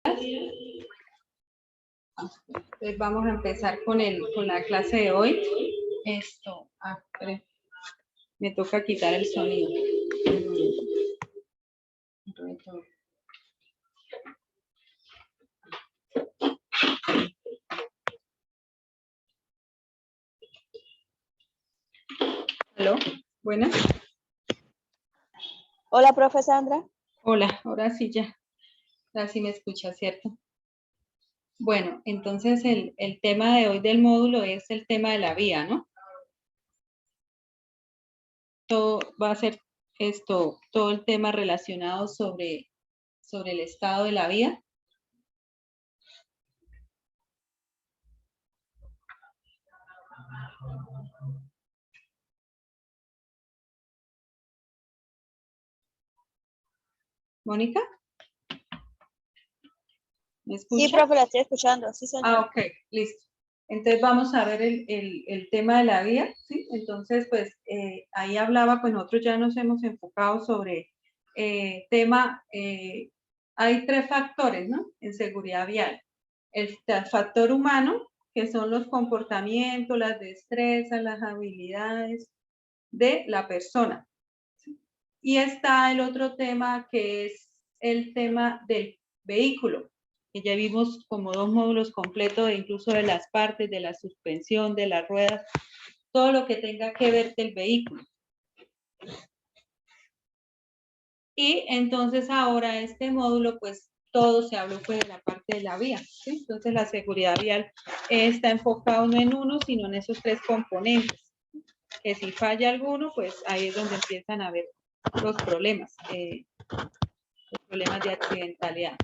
Entonces vamos a empezar con la clase de hoy. Me toca quitar el sonido. ¿Aló? ¿Buenas? Hola, profe Sandra. Hola, ahora sí ya. Ahora sí me escucha, ¿cierto? Bueno, entonces el tema de hoy del módulo es el tema de la vía, ¿no? Todo va a ser todo el tema relacionado sobre el estado de la vía. ¿Mónica? ¿Me escucha? Sí, profe, la estoy escuchando. Sí, señor. Ok, listo. Entonces vamos a ver el tema de la vía, ¿sí? Entonces, pues, ahí hablaba, pues nosotros ya nos hemos enfocado sobre hay 3 factores, ¿no? En seguridad vial. El factor humano, que son los comportamientos, las destrezas, las habilidades de la persona. ¿Sí? Y está el otro tema, que es el tema del vehículo, que ya vimos como 2 módulos completos, incluso de las partes, de la suspensión, de las ruedas, todo lo que tenga que ver del vehículo. Y entonces ahora este módulo, pues todo se habló pues de la parte de la vía, ¿sí? Entonces la seguridad vial está enfocado no en uno, sino en esos 3 componentes, que si falla alguno, pues ahí es donde empiezan a haber los problemas de accidentalidad.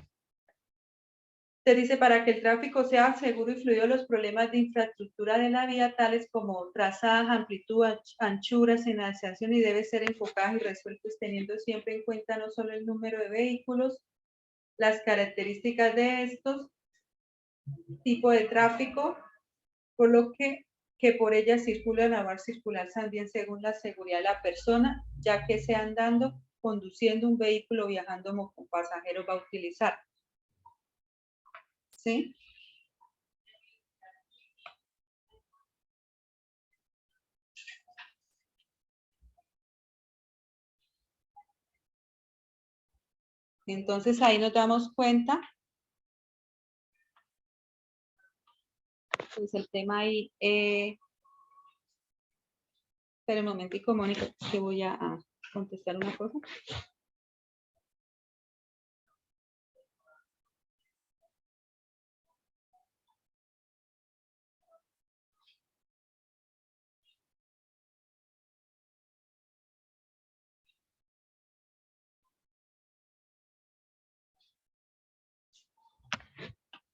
Se dice, para que el tráfico sea seguro y fluido, los problemas de infraestructura de la vía, tales como trazadas, amplitud, anchura, señalización, y debe ser enfocadas y resueltos teniendo siempre en cuenta no solo el número de vehículos, las características de estos, tipo de tráfico, por lo que por ella circula la va circular también según la seguridad de la persona, ya que sea andando, conduciendo un vehículo, viajando como con pasajeros va a utilizar. ¿Sí? Entonces ahí nos damos cuenta, pues el tema ahí, espera un momentico, Mónica, que voy a contestar una cosa.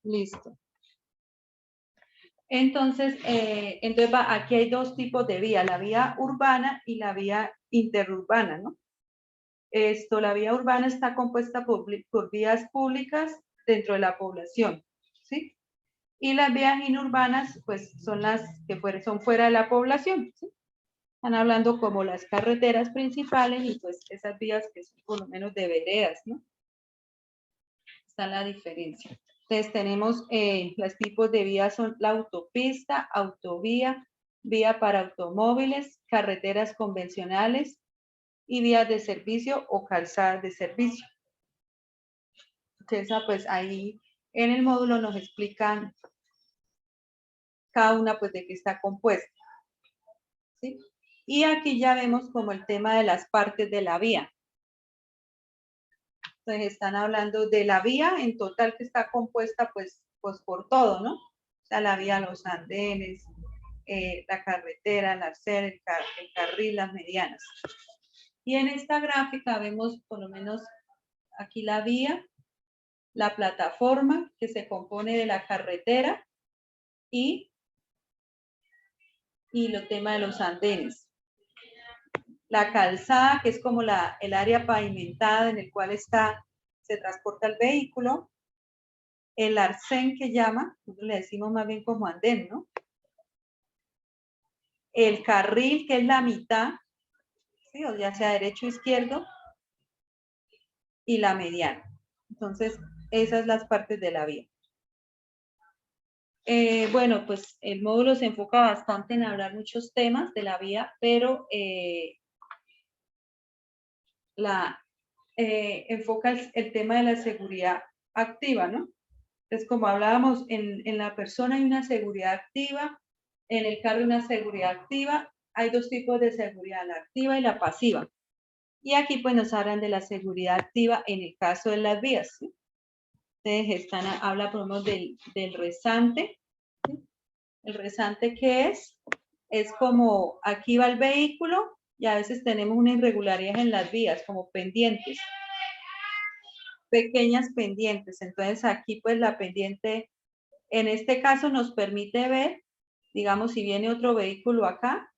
Listo. Entonces, aquí hay 2 tipos de vía, la vía urbana y la vía interurbana, ¿no? La vía urbana está compuesta por vías públicas dentro de la población, ¿sí? Y las vías inurbanas, pues, son las que son fuera de la población, ¿sí? Están hablando como las carreteras principales y, pues, esas vías que son por lo menos de veredas, ¿no? Está la diferencia. Entonces tenemos los tipos de vías, son la autopista, autovía, vía para automóviles, carreteras convencionales y vías de servicio o calzadas de servicio. Entonces, pues ahí en el módulo nos explican cada una, pues, de qué está compuesta, ¿sí? Y aquí ya vemos como el tema de las partes de la vía. Entonces están hablando de la vía en total, que está compuesta pues por todo, ¿no? O sea, la vía, los andenes, la carretera, la acera, el carril, las medianas. Y en esta gráfica vemos por lo menos aquí la vía, la plataforma, que se compone de la carretera y los temas de los andenes. La calzada, que es como el área pavimentada en el cual se transporta el vehículo. El arcén, que llama, nosotros le decimos más bien como andén, ¿no? El carril, que es la mitad, ¿sí? O ya sea derecho o izquierdo, y la mediana. Entonces, esas las partes de la vía. Bueno, pues el módulo se enfoca bastante en hablar muchos temas de la vía, pero enfoca el tema de la seguridad activa, ¿no? Entonces, como hablábamos, en la persona hay una seguridad activa, en el carro hay una seguridad activa, hay dos tipos de seguridad, la activa y la pasiva. Y aquí pues nos hablan de la seguridad activa en el caso de las vías, ¿sí? Entonces, habla por ejemplo del resante, ¿sí? El resante, ¿qué es? Es como aquí va el vehículo y a veces tenemos una irregularidad en las vías, como pendientes, pequeñas pendientes. Entonces aquí pues la pendiente, en este caso nos permite ver, digamos, si viene otro vehículo acá,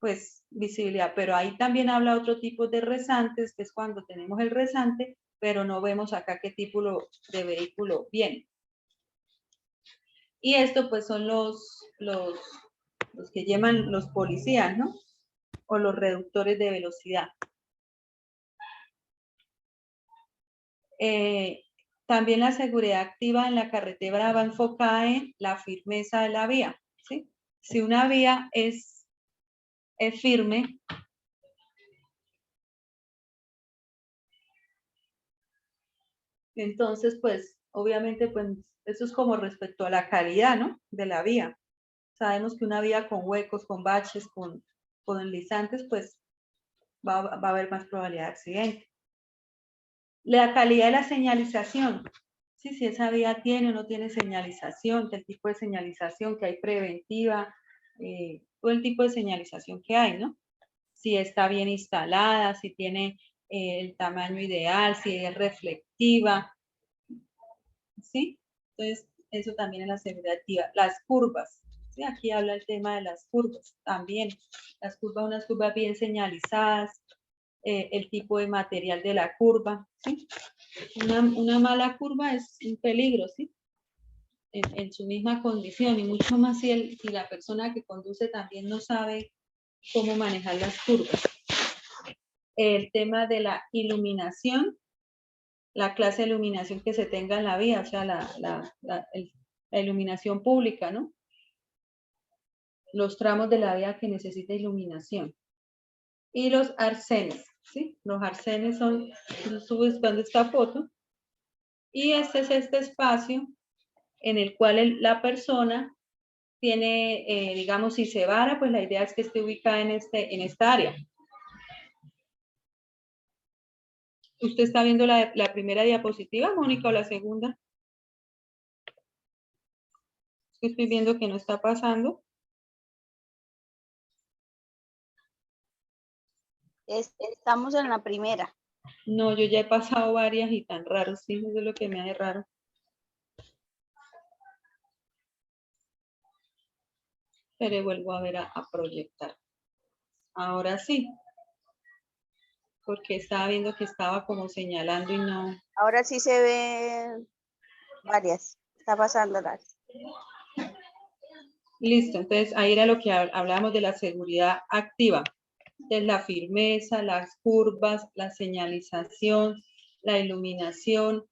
pues visibilidad, pero ahí también habla otro tipo de resantes, que es cuando tenemos el resante, pero no vemos acá qué tipo de vehículo viene. Y esto pues son los que llaman los policías, ¿no? O los reductores de velocidad. También la seguridad activa en la carretera va enfocada en la firmeza de la vía, ¿sí? Si una vía es firme, entonces pues obviamente pues eso es como respecto a la calidad, ¿no? De la vía. Sabemos que una vía con huecos, con baches, con deslizantes, pues va a haber más probabilidad de accidente. La calidad de la señalización. Sí, si esa vía tiene o no tiene señalización, el tipo de señalización que hay preventiva, todo el tipo de señalización que hay, ¿no? Si está bien instalada, si tiene el tamaño ideal, si es reflectiva, ¿sí? Entonces, eso también es la seguridad activa. Las curvas, ¿sí? Aquí habla el tema de las curvas también. Las curvas, unas curvas bien señalizadas, el tipo de material de la curva, ¿sí? Una mala curva es un peligro, ¿sí? En su misma condición, y mucho más si la persona que conduce también no sabe cómo manejar las curvas. El tema de la iluminación, la clase de iluminación que se tenga en la vía, o sea, la iluminación pública, ¿no? Los tramos de la vía que necesita iluminación. Y los arcenes, ¿sí? Los arcenes son, subes cuando esta foto, y este es este espacio en el cual la persona tiene, digamos, si se vara, pues la idea es que esté ubicada en esta área. ¿Usted está viendo la primera diapositiva, Mónica, o la segunda? Estoy viendo que no está pasando. Estamos en la primera. No, yo ya he pasado varias y tan raro, sí, eso es lo que me hace raro. Pero vuelvo a ver a proyectar. Ahora sí. Porque estaba viendo que estaba como señalando y no. Ahora sí se ven varias. Está pasándolas. Listo, entonces ahí era lo que hablábamos de la seguridad activa. De la firmeza, las curvas, la señalización, la iluminación,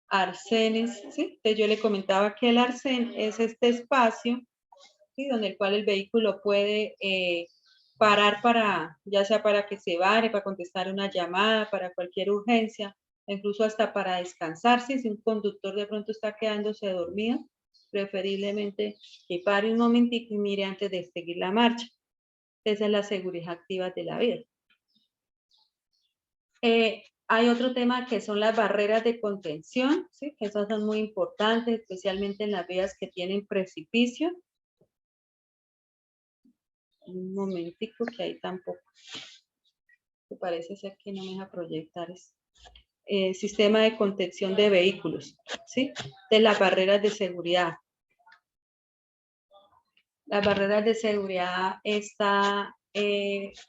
arcenes, ¿sí? Entonces yo le comentaba que el arcén es este espacio, ¿sí? Donde el cual el vehículo puede parar ya sea para que se vare, para contestar una llamada, para cualquier urgencia, incluso hasta para descansar, si un conductor de pronto está quedándose dormido, preferiblemente que pare un momentito y mire antes de seguir la marcha. Esa es la seguridad activa de la vida. Hay otro tema que son las barreras de contención, ¿sí? Que esas son muy importantes, especialmente en las vías que tienen precipicio. Un momentico que ahí tampoco. Me parece ser que no me deja proyectar eso. Sistema de contención de vehículos, ¿sí? De las barreras de seguridad. Las barreras de seguridad está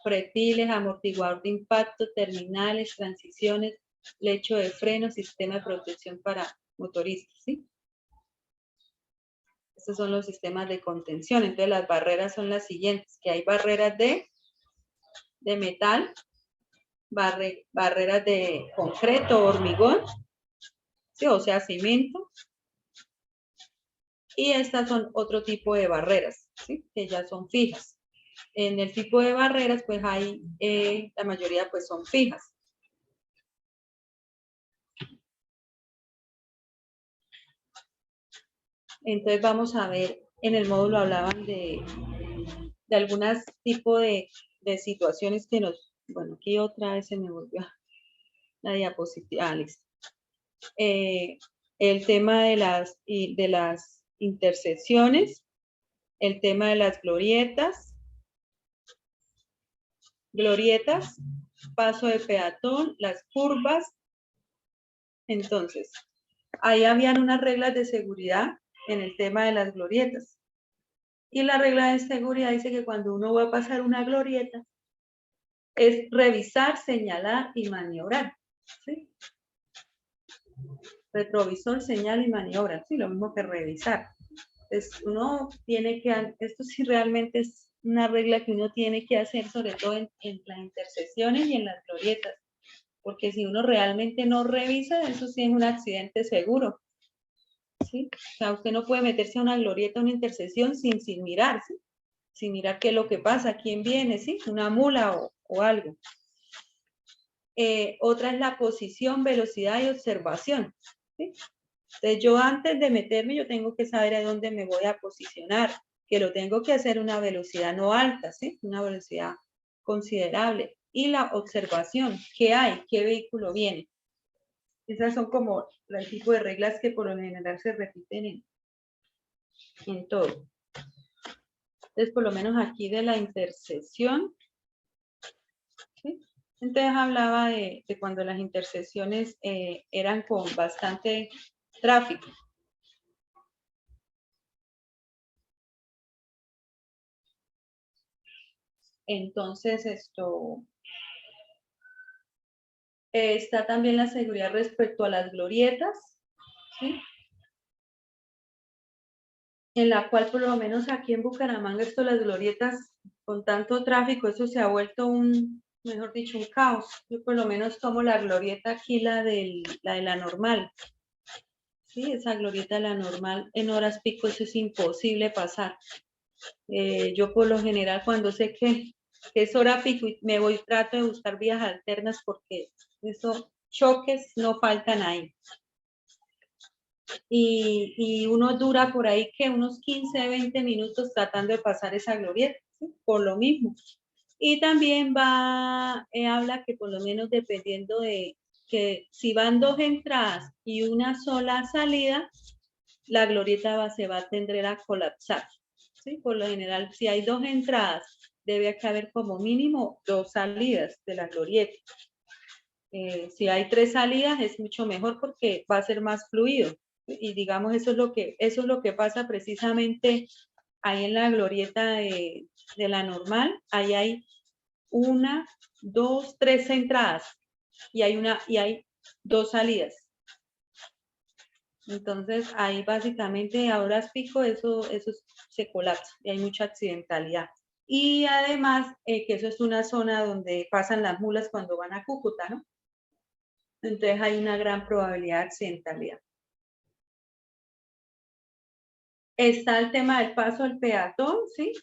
pretiles, amortiguador de impacto, terminales, transiciones, lecho de freno, sistema de protección para motoristas, ¿sí? Estos son los sistemas de contención. Entonces las barreras son las siguientes, que hay barreras de metal, barreras de concreto, hormigón, ¿sí? O sea, cemento. Y estas son otro tipo de barreras, ¿sí? Que ya son fijas. En el tipo de barreras, pues hay, la mayoría pues son fijas. Entonces vamos a ver, en el módulo hablaban de algunos tipos de situaciones que nos, bueno, aquí otra vez se me volvió la diapositiva, listo. El tema de las intersecciones, el tema de las glorietas, paso de peatón, las curvas. Entonces, ahí habían unas reglas de seguridad en el tema de las glorietas. Y la regla de seguridad dice que cuando uno va a pasar una glorieta, es revisar, señalar y maniobrar. ¿Sí? Retrovisor, señal y maniobra. Sí, lo mismo que revisar. Entonces, uno tiene que, esto sí realmente es una regla que uno tiene que hacer, sobre todo en las intersecciones y en las glorietas. Porque si uno realmente no revisa, eso sí es un accidente seguro. ¿Sí? O sea, usted no puede meterse a una glorieta, a una intersección sin mirar, ¿sí? Sin mirar qué es lo que pasa, quién viene, ¿sí? Una mula o algo. Otra es la posición, velocidad y observación, ¿sí? Entonces yo antes de meterme, yo tengo que saber a dónde me voy a posicionar, que lo tengo que hacer a una velocidad no alta, ¿sí? Una velocidad considerable. Y la observación, ¿qué hay? ¿Qué vehículo viene? Esas son como el tipo de reglas que por lo general se repiten en todo. Entonces, por lo menos aquí de la intersección, ¿sí? Entonces hablaba de cuando las intersecciones eran con bastante tráfico. Entonces, está también la seguridad respecto a las glorietas, ¿sí? En la cual por lo menos aquí en Bucaramanga, las glorietas con tanto tráfico, eso se ha vuelto mejor dicho, un caos. Yo por lo menos tomo la glorieta aquí, la de la normal. Sí, esa glorieta de la normal en horas pico, eso es imposible pasar. Yo por lo general cuando sé que es hora pico y me voy, trato de buscar vías alternas porque esos choques no faltan ahí. Y uno dura por ahí que unos 15, 20 minutos tratando de pasar esa glorieta, ¿sí? Por lo mismo. Y también habla que por lo menos dependiendo de que si van dos entradas y una sola salida, la glorieta se va a tender a colapsar. ¿Sí? Por lo general, si hay dos entradas, debe haber como mínimo dos salidas de la glorieta. Si hay tres salidas, es mucho mejor porque va a ser más fluido. Y digamos, eso es lo que pasa precisamente ahí en la glorieta de la normal. Ahí hay una, dos, tres entradas y hay dos salidas. Entonces, ahí básicamente a horas pico eso se colapsa y hay mucha accidentalidad. Y además, que eso es una zona donde pasan las mulas cuando van a Cúcuta, ¿no? Entonces hay una gran probabilidad de accidentalidad. Está el tema del paso al peatón, ¿sí?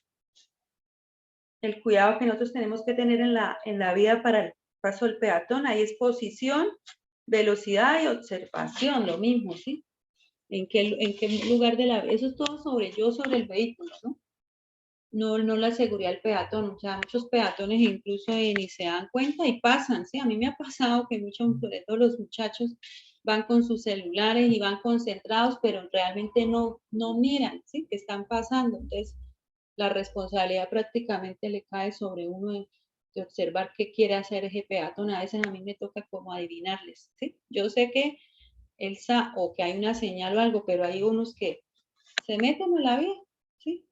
El cuidado que nosotros tenemos que tener en la vida para el paso del peatón. Ahí es posición, velocidad y observación, lo mismo, ¿sí? ¿En qué lugar de eso es todo sobre el vehículo, ¿no? No la seguridad del peatón, o sea, muchos peatones incluso ni se dan cuenta y pasan, ¿sí? A mí me ha pasado que muchos, sobre todo los muchachos, van con sus celulares y van concentrados, pero realmente no miran, ¿sí? ¿Qué están pasando? Entonces, la responsabilidad prácticamente le cae sobre uno de observar qué quiere hacer ese peatón. A veces a mí me toca como adivinarles, ¿sí? Yo sé que o que hay una señal o algo, pero hay unos que se meten en la vía, ¿sí?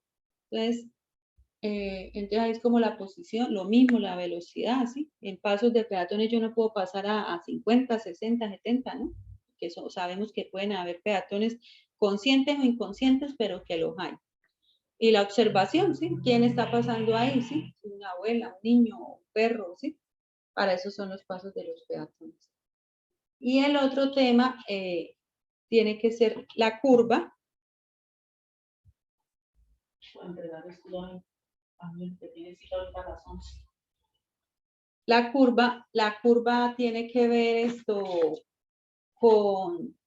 Entonces ahí es como la posición, lo mismo la velocidad, ¿sí? En pasos de peatones yo no puedo pasar a 50, 60, 70, ¿no? Que sabemos que pueden haber peatones conscientes o inconscientes, pero que los hay. Y la observación, ¿sí? ¿Quién está pasando ahí, sí? Una abuela, un niño, un perro, ¿sí? Para eso son los pasos de los peatones. Y el otro tema tiene que ser la curva. La curva tiene que ver esto con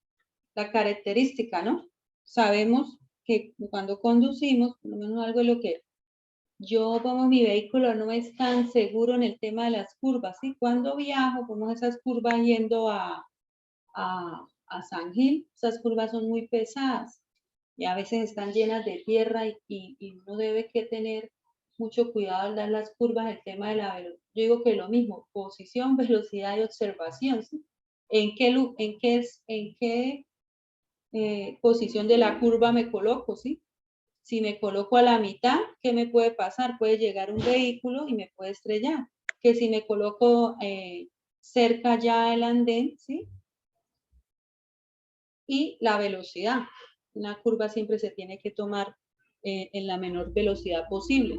la característica, ¿no? Sabemos que cuando conducimos, por lo menos algo de lo que yo pongo mi vehículo no es tan seguro en el tema de las curvas, ¿sí? Cuando viajo, pongo esas curvas yendo a San Gil, esas curvas son muy pesadas y a veces están llenas de tierra y uno debe que tener mucho cuidado al dar las curvas, el tema de la velocidad. Yo digo que lo mismo, posición, velocidad y observación, ¿sí? ¿En qué posición de la curva me coloco, ¿sí? Si me coloco a la mitad, ¿qué me puede pasar? Puede llegar un vehículo y me puede estrellar. Que si me coloco cerca ya del andén, ¿sí? Y la velocidad. Una curva siempre se tiene que tomar en la menor velocidad posible.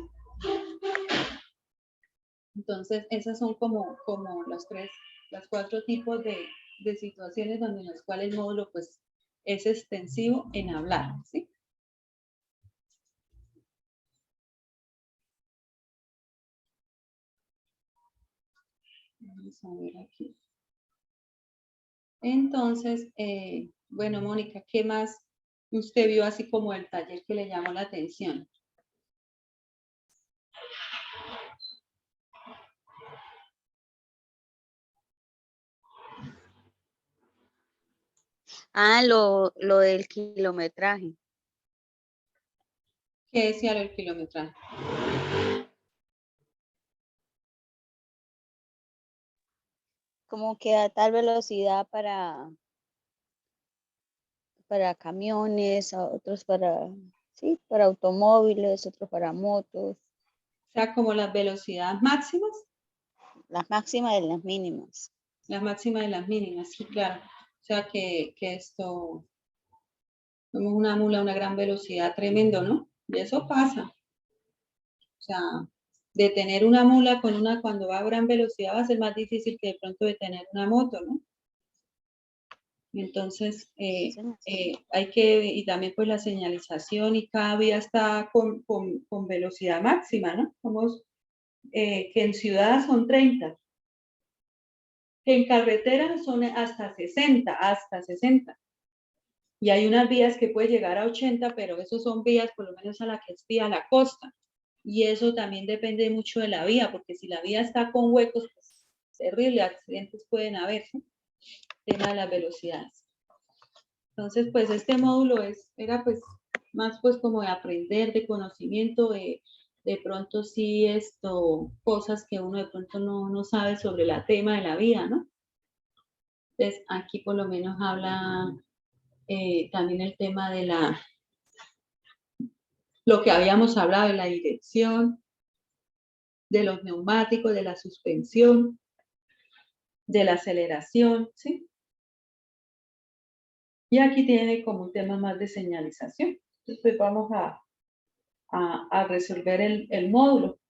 Entonces, esas son como las cuatro tipos de situaciones donde en las cuales el módulo pues es extensivo en hablar, ¿sí? Vamos a ver aquí. Entonces, bueno, Mónica, ¿qué más usted vio así como el taller que le llamó la atención? Ah, lo del kilometraje. ¿Qué decía el kilometraje? Como que a tal velocidad para camiones, a otros sí, para automóviles, otros para motos, O sea, como las velocidades máximas, las máximas y las mínimas. las máximas y las mínimas, sí, claro. O sea, que esto, somos una mula a una gran velocidad, tremendo, ¿no? Y eso pasa. O sea, detener una mula cuando va a gran velocidad va a ser más difícil que de pronto detener una moto, ¿no? Entonces, hay que, y también pues la señalización y cada vía está con velocidad máxima, ¿no? Somos, que en ciudad son 30, que en carretera son hasta 60. Y hay unas vías que puede llegar a 80, pero esos son vías, por lo menos a la que es vía a la costa. Y eso también depende mucho de la vía, porque si la vía está con huecos, pues terrible, accidentes pueden haber, ¿sí? Tema de las velocidades. Entonces, pues este módulo era pues más pues como de aprender, de conocimiento, de pronto sí cosas que uno de pronto no sabe sobre el tema de la vida, ¿no? Entonces, aquí por lo menos habla también el tema de lo que habíamos hablado de la dirección, de los neumáticos, de la suspensión, de la aceleración, ¿sí? Y aquí tiene como un tema más de señalización. Entonces, pues vamos a resolver el módulo.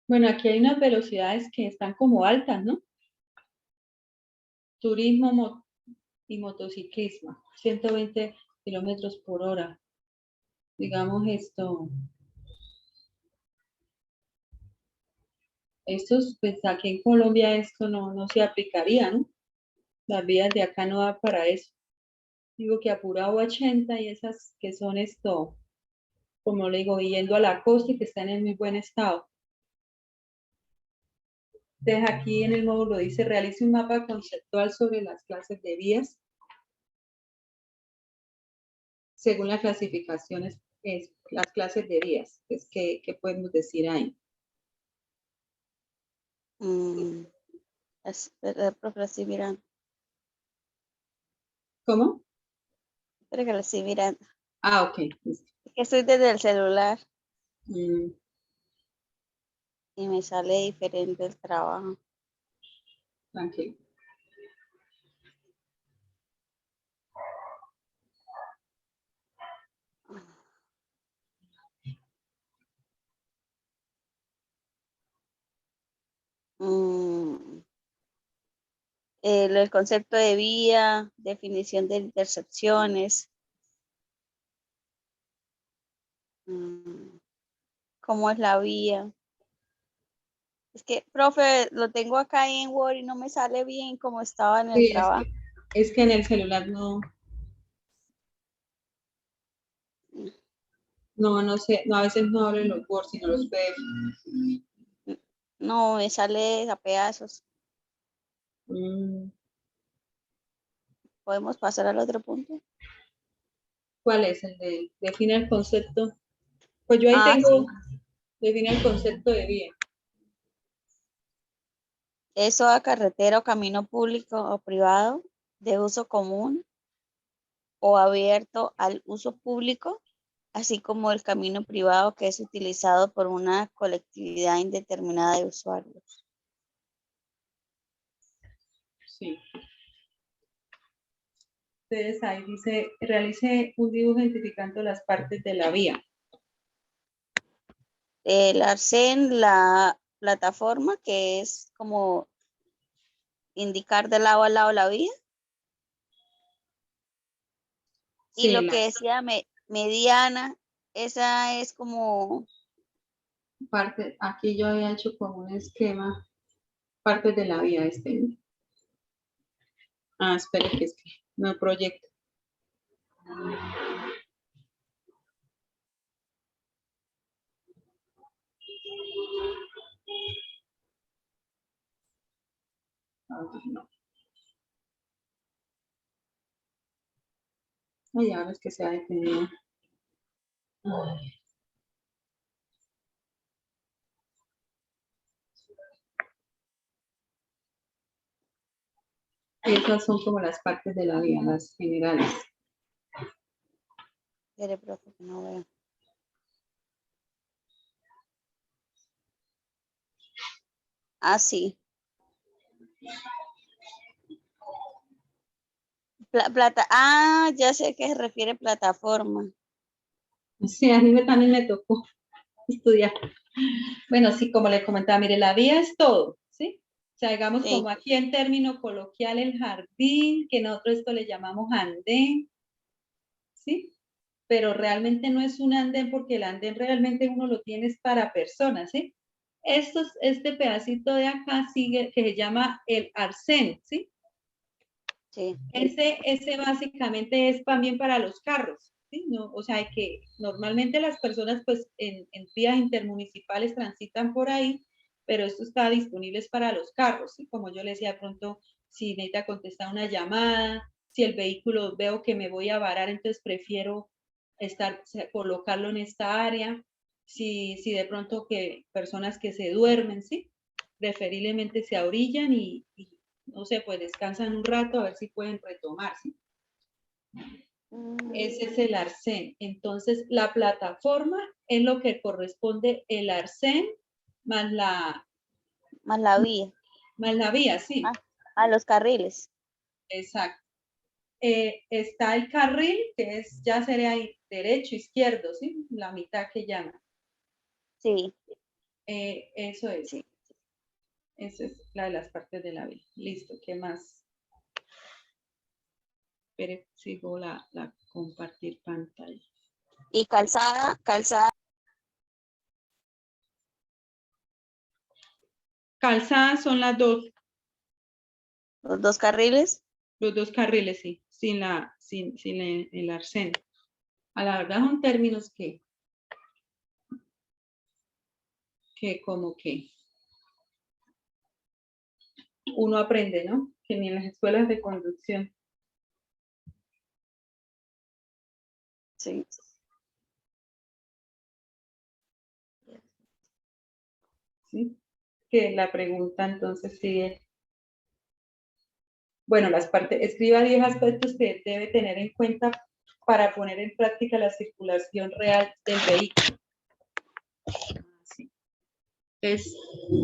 Bueno, aquí hay unas velocidades que están como altas, ¿no? Turismo y motociclismo, 120 kilómetros por hora. Digamos pues aquí en Colombia esto no se aplicaría, ¿no? Las vías de acá no dan para eso. Digo que apurado 80 y esas que son como le digo, yendo a la costa y que están en muy buen estado. Entonces aquí en el módulo dice, realice un mapa conceptual sobre las clases de vías según las clasificaciones, las clases de vías. Pues, ¿qué podemos decir ahí? Profe, así miran. ¿Cómo? Espera que así miran. Ah, ok. Listo. Que estoy desde el celular Mm, y me sale diferente el trabajo. tranquilo. El concepto de vía, definición de intersecciones, cómo es la vía. Es que, profe, lo tengo acá en Word y no me sale bien como estaba en el Sí, trabajo. es que en el celular no sé, no, a veces no abren los Word, sino los PDF. No, me sale a pedazos. Mm, ¿Podemos pasar al otro punto? ¿Cuál es? El de define el concepto. Pues yo ahí Ah, tengo, sí. define el concepto de vía. Eso a carretera o camino público o privado de uso común o abierto al uso público, así como el camino privado que es utilizado por una colectividad indeterminada de usuarios. Sí. Entonces ahí dice, realice un dibujo identificando las partes de la vía. El arcén, la plataforma, que es como indicar de lado a lado la vía. Y Sí, lo la que decía mediana, esa es como, parte, aquí yo había hecho como un esquema, partes de la vía este. ¿No? Ah, espere que es que no proyecto. No. Ay, ahora es que se ha detenido. Ay, esas son como las partes de la vía, las generales. espere, profe, que no veo. Ah, sí. Ya sé a qué se refiere plataforma. Sí, a mí también me tocó estudiar. Bueno, sí, como le comentaba, mire, la vía es todo, ¿sí? O sea, digamos Sí. como aquí en término coloquial el jardín, que nosotros esto le llamamos andén, ¿sí? Pero realmente no es un andén porque el andén realmente uno lo tiene es para personas, ¿sí? Este pedacito de acá sigue, que se llama el arcén, ¿sí? Sí. Ese básicamente es también para los carros, ¿sí? No, o sea, que normalmente las personas pues en vías intermunicipales transitan por ahí, pero esto está disponible para los carros, ¿sí? Como yo le decía, de pronto, si necesita contestar una llamada, si el vehículo veo que me voy a varar, entonces prefiero colocarlo en esta área, si de pronto que personas que se duermen, ¿sí? Preferiblemente se ahorillan y no sé, pues descansan un rato a ver si pueden retomar, ¿sí? Ese es el arcén. Entonces, la plataforma es lo que corresponde el arcén más Más la vía. más la vía, sí, A los carriles. exacto. Está el carril, que es ya sería derecho, izquierdo, ¿sí? La mitad que llaman. Sí. Eso es. Sí. Esa es la de las partes de la vía. Listo, ¿qué más? Espere, sigo la compartir pantalla. Y calzada, Calzadas son los dos carriles. los dos carriles, sí, sin el arcén. A la verdad son términos que como que uno aprende, ¿no? Que ni en las escuelas de conducción. Sí. ¿Sí? Que la pregunta entonces sigue. Bueno, las partes, escriba 10 aspectos que debe tener en cuenta para poner en práctica la circulación real del vehículo. Sí. Entonces,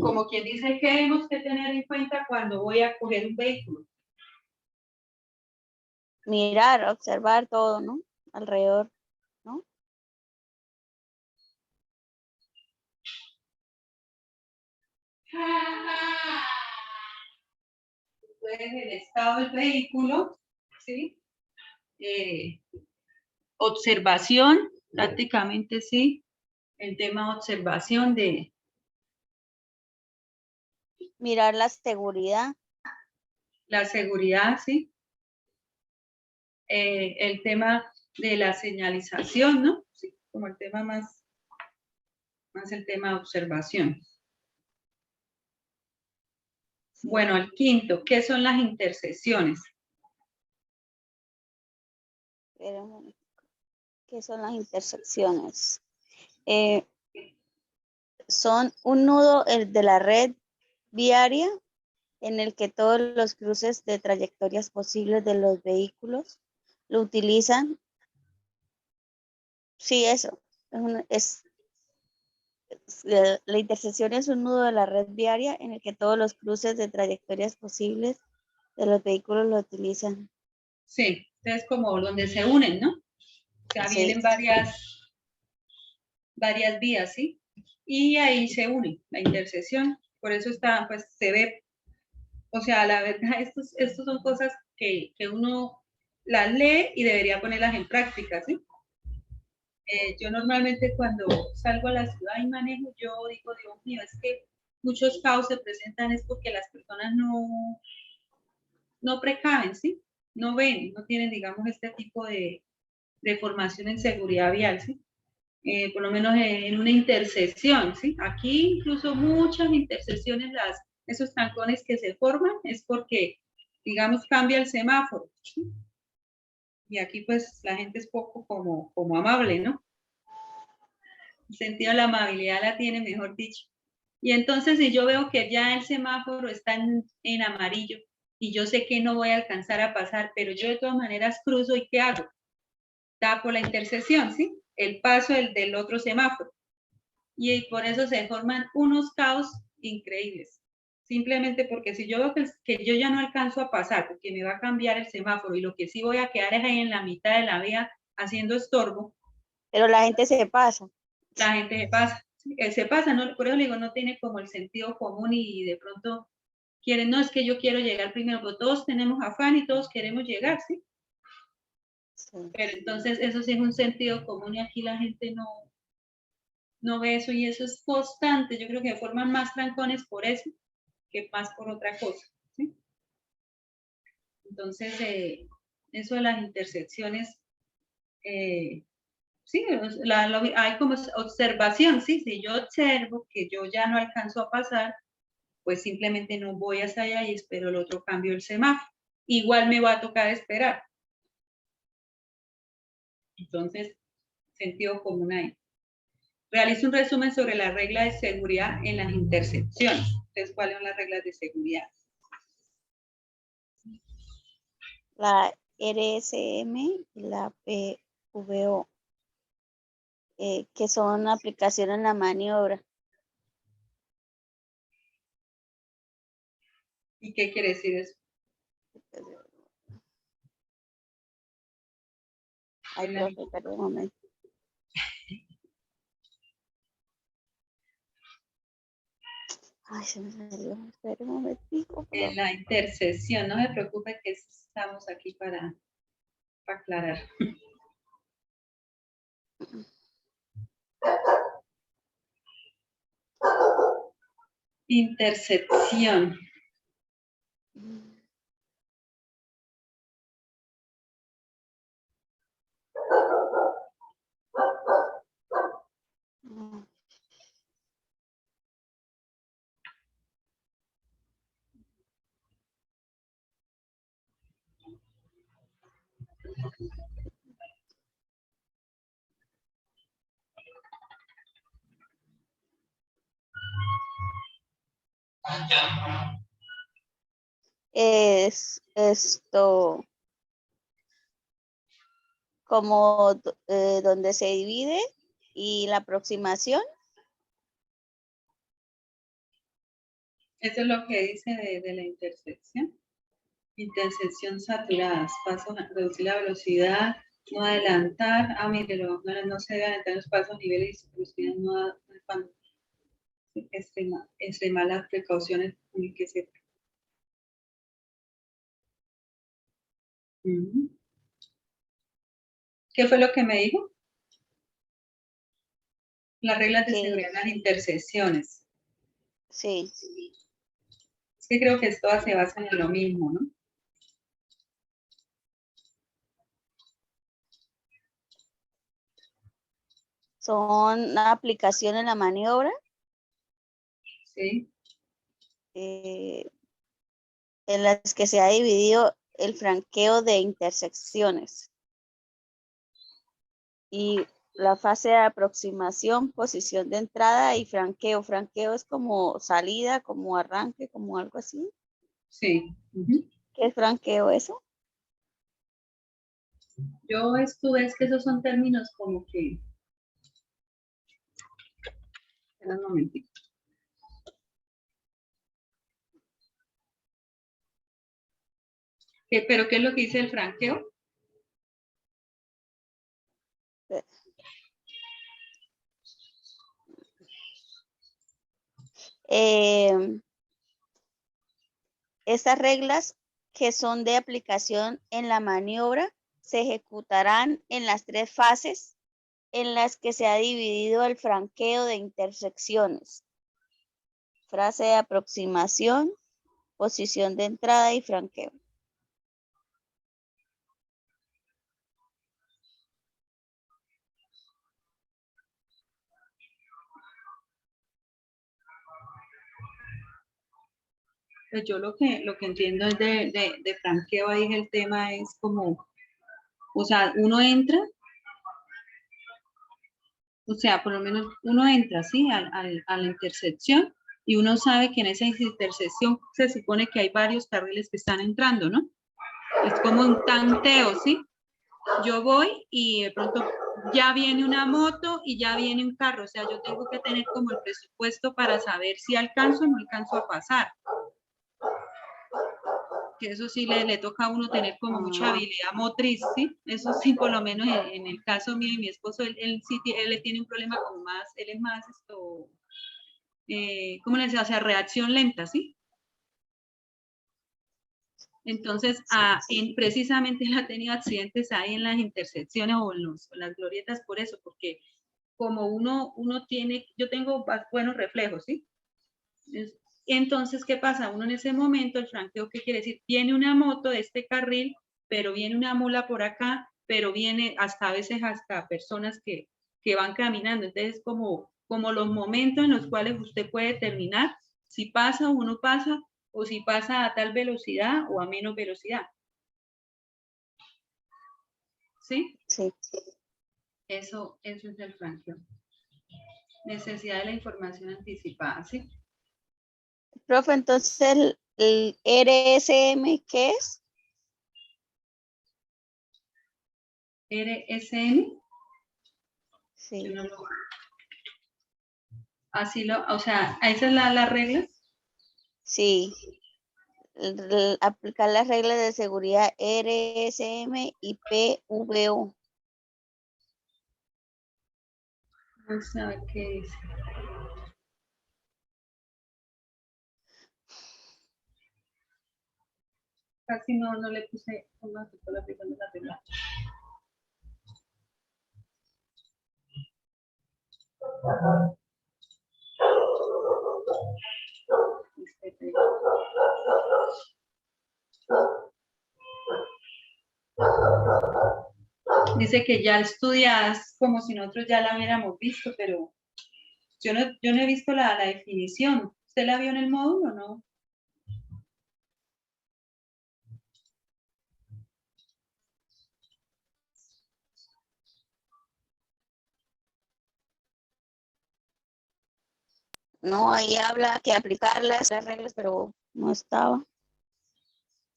como quien dice, ¿qué tenemos que tener en cuenta cuando voy a coger un vehículo? Mirar, observar todo, ¿no? Alrededor, ¿no? Entonces, el estado del vehículo, ¿sí? Observación, prácticamente sí, el tema de observación de Mirar la seguridad. la seguridad, sí. El tema de la señalización, ¿no? Sí, como el tema más el tema de observación. Bueno, el quinto, ¿qué son las intersecciones? ¿Qué son las intersecciones? Son un nudo de la red viaria en el que todos los cruces de trayectorias posibles de los vehículos lo utilizan. Sí, eso. La intersección es un nudo de la red viaria en el que todos los cruces de trayectorias posibles de los vehículos lo utilizan. Sí, es como donde se unen, ¿no? O sea, Sí. vienen varias vías, ¿sí? Y ahí se une la intersección. Por eso está, pues se ve, o sea, la verdad, estos son cosas que uno las lee y debería ponerlas en práctica, ¿sí? Yo normalmente cuando salgo a la ciudad y manejo, yo digo, Dios mío, es que muchos caos se presentan es porque las personas no precaven, ¿sí? No ven, no tienen, digamos, este tipo de formación en seguridad vial, ¿sí? Por lo menos en una intersección, ¿sí? Aquí incluso muchas intersecciones, esos trancones que se forman es porque, digamos, cambia el semáforo, ¿sí? Y aquí pues la gente es poco como amable, ¿no? El sentido de la amabilidad la tiene, mejor dicho. Y entonces si yo veo que ya el semáforo está en amarillo y yo sé que no voy a alcanzar a pasar, pero yo de todas maneras cruzo y ¿qué hago? Tapo la intersección, ¿sí? El paso del otro semáforo. Y por eso se forman unos caos increíbles. Simplemente porque si yo veo que yo ya no alcanzo a pasar, porque me va a cambiar el semáforo y lo que sí voy a quedar es ahí en la mitad de la vía haciendo estorbo. Pero la gente se pasa. La gente se pasa, ¿no? Por eso digo, no tiene como el sentido común y de pronto quieren, no, es que yo quiero llegar primero, pero todos tenemos afán y todos queremos llegar, ¿sí? Sí. Pero entonces eso sí es un sentido común y aquí la gente no ve eso y eso es constante. Yo creo que forman más trancones por eso que más por otra cosa, ¿sí? Entonces, eso de las intersecciones, sí, hay como observación, sí, si yo observo que yo ya no alcanzo a pasar, pues simplemente no voy hasta allá y espero el otro cambio del semáforo. Igual me va a tocar esperar. Entonces, sentido común ahí. Realiza un resumen sobre la regla de seguridad en las intersecciones. Entonces, ¿cuáles son las reglas de seguridad? La RSM y la PVO, que son aplicaciones en la maniobra. ¿Y qué quiere decir eso? Ay, profe, perdón un momento. Ay, se me salió. Espera un momentico. En la intersección, no se preocupe que estamos aquí para aclarar. Intersección. Es esto como donde se divide y la aproximación. Eso es lo que dice de la intersección. Intersección saturadas, pasos, reducir la velocidad, no adelantar. Ah, mire, no se debe adelantar los pasos, niveles y velocidad, no extremar las precauciones que se Ujú. ¿Qué fue lo que me dijo? Las reglas de Que seguridad en las intersecciones. sí, Es que creo que todas se basan en lo mismo, ¿no? son una aplicación en la maniobra Sí. en las que se ha dividido el franqueo de intersecciones y la fase de aproximación, posición de entrada y franqueo. Franqueo es como salida, como arranque, como algo así. Sí. Ujú. ¿Qué es franqueo eso? Yo estuve, es que esos son términos como que... Espera un momentito. ¿Pero qué es lo que dice el franqueo? Eh, Estas reglas que son de aplicación en la maniobra se ejecutarán en las 3 fases en las que se ha dividido el franqueo de intersecciones. Fase de aproximación, posición de entrada y franqueo. Pues yo lo que entiendo es de franqueo ahí el tema es como, o sea, uno entra, o sea, por lo menos uno entra, ¿sí? A la intersección y uno sabe que en esa intersección se supone que hay varios carriles que están entrando, ¿no? Es como un tanteo, ¿sí? Yo voy y de pronto ya viene una moto y ya viene un carro, o sea, yo tengo que tener como el presupuesto para saber si alcanzo o no alcanzo a pasar. Que eso sí le toca a uno tener como mucha habilidad motriz, ¿sí? Eso sí, por lo menos en el caso mío y mi esposo, él sí él tiene un problema como más, él es más esto, ¿cómo le decía? O sea, reacción lenta, ¿sí? Entonces, precisamente él ha tenido accidentes ahí en las intersecciones o en las glorietas por eso, porque como uno tiene, yo tengo buenos reflejos, ¿sí? Entonces, ¿qué pasa? Uno en ese momento, el franqueo, ¿qué quiere decir? Viene una moto de este carril, pero viene una mula por acá, pero viene hasta a veces hasta personas que van caminando. Entonces, como los momentos en los cuales usted puede determinar si pasa o no pasa, o si pasa a tal velocidad o a menos velocidad. ¿Sí? Sí. Eso es el franqueo. Necesidad de la información anticipada, ¿sí? Profe, entonces el RSM, ¿qué es? RSM. Sí. No lo, así o sea, esa es la regla. Sí. Aplicar las reglas de seguridad RSM y PVO. O sea, ¿qué es? Casi no le puse una sola aplicando la regla. Dice que ya estudiadas como si nosotros ya la hubiéramos visto, pero yo no he visto la definición. ¿Usted la vio en el módulo o no? No, ahí habla que aplicar las reglas, pero no estaba.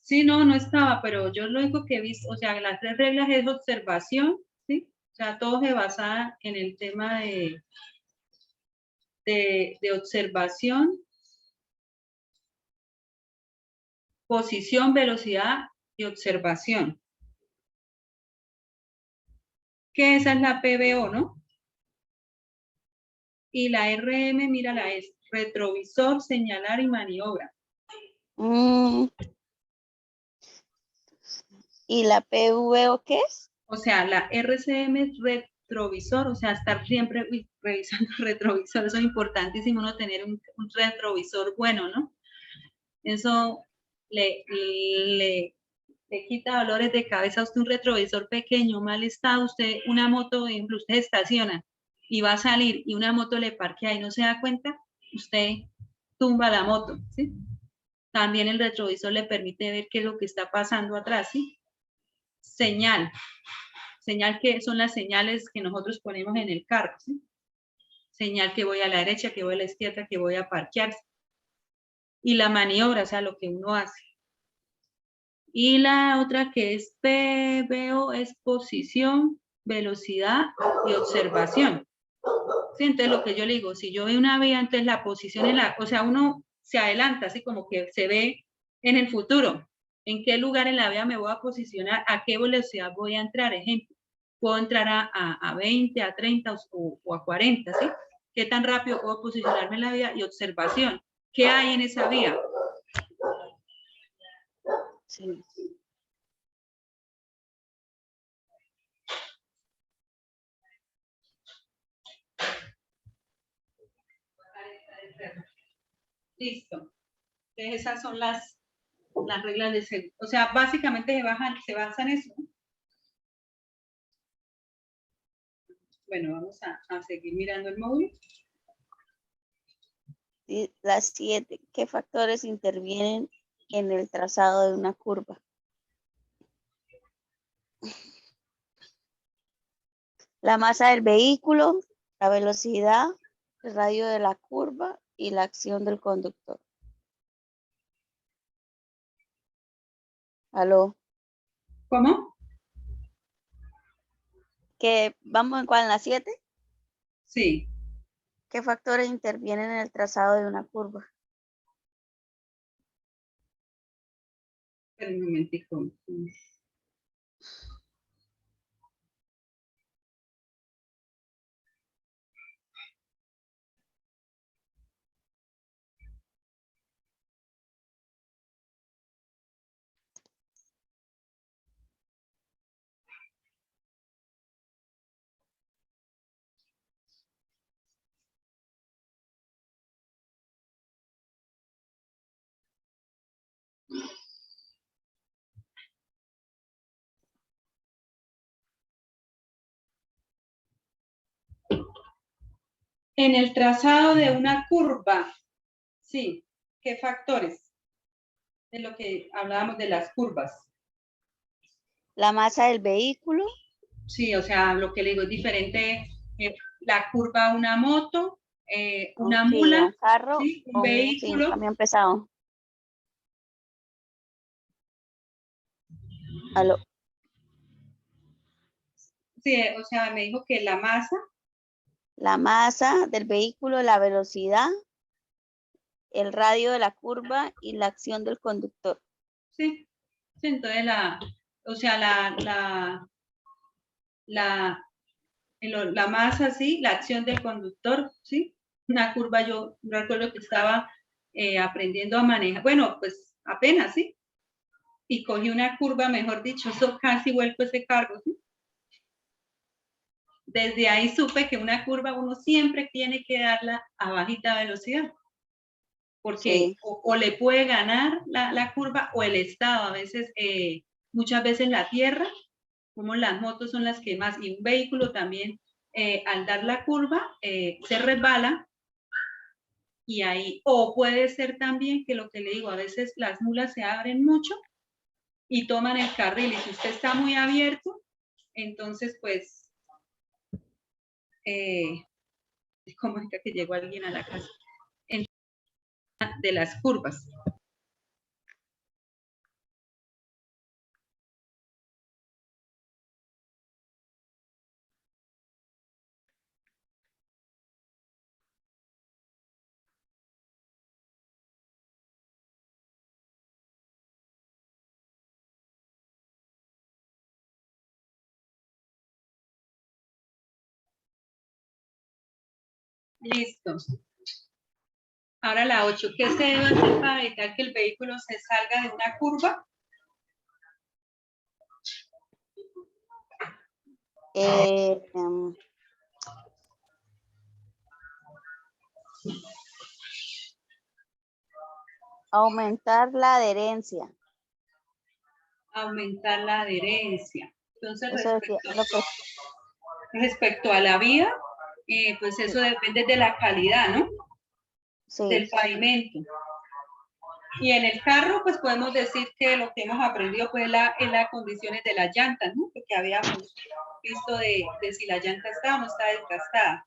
Sí, no estaba, pero yo lo único que he visto, o sea, las 3 reglas es observación, ¿sí? O sea, todo se basa en el tema de observación, posición, velocidad y observación. Que esa es la PBO, ¿no? Y la RM, mírala, es retrovisor, señalar y maniobra. Mm, ¿Y la PVO qué es? O sea, la RCM es retrovisor, o sea, estar siempre revisando el retrovisor. Eso es importantísimo, no tener un retrovisor bueno, ¿no? Eso le quita dolores de cabeza a usted un retrovisor pequeño, mal está usted, una moto, por ejemplo, usted estaciona y va a salir y una moto le parquea y no se da cuenta, usted tumba la moto, ¿sí? También el retrovisor le permite ver qué es lo que está pasando atrás, ¿sí? Señal que son las señales que nosotros ponemos en el carro, ¿sí? Señal que voy a la derecha, que voy a la izquierda, que voy a parquear. Y la maniobra, o sea, lo que uno hace. Y la otra que es PVO es posición, velocidad y observación. ¿Sí? Entonces lo que yo le digo, si yo veo una vía, entonces la posición en la, o sea, uno se adelanta, así como que se ve en el futuro, en qué lugar en la vía me voy a posicionar, a qué velocidad voy a entrar, ejemplo, puedo entrar a 20, a 30 o a 40, ¿sí? ¿Qué tan rápido puedo posicionarme en la vía? Y observación, ¿qué hay en esa vía? Sí. Listo. Entonces esas son las reglas de seguridad. O sea, básicamente se basa en eso. Bueno, vamos a seguir mirando el módulo. Y las 7. ¿Qué factores intervienen en el trazado de una curva? La masa del vehículo, la velocidad, el radio de la curva y la acción del conductor. ¿Aló? ¿Cómo? ¿Qué, vamos en cuál? ¿En la 7? Sí. ¿Qué factores intervienen en el trazado de una curva? Espera un momentico. En el trazado de una curva, sí, ¿qué factores? De lo que hablábamos de las curvas. La masa del vehículo. Sí, o sea, lo que le digo es diferente la curva a una moto, una Sí, a mula, un carro ¿sí? Un o un vehículo. camión pesado. ¿Aló? Sí, o sea, me dijo que la masa. La masa del vehículo, la velocidad, el radio de la curva y la acción del conductor. Sí, sí, entonces o sea, la masa, sí, la acción del conductor, sí. Una curva, yo recuerdo que estaba aprendiendo a manejar, bueno, pues apenas, sí. Y cogí una curva, mejor dicho, eso casi vuelco ese cargo, ¿sí? Desde ahí supe que una curva uno siempre tiene que darla a bajita velocidad, porque Sí. o le puede ganar la curva o el estado, a veces, muchas veces la tierra, como las motos son las que más, y un vehículo también, al dar la curva, se resbala, y ahí, o puede ser también que lo que le digo, a veces las mulas se abren mucho y toman el carril, y si usted está muy abierto, entonces pues, ¿cómo es que llegó alguien a la casa? De las curvas. Listo. Ahora la 8. ¿Qué se debe hacer para evitar que el vehículo se salga de una curva? Aumentar la adherencia. Aumentar la adherencia. Entonces, Eso decía lo que respecto a la vía, pues eso depende de la calidad, ¿no? sí. Del pavimento. Y en el carro, pues podemos decir que lo que hemos aprendido pues en las condiciones de las llantas, ¿no? Porque habíamos visto de si la llanta está o no está desgastada.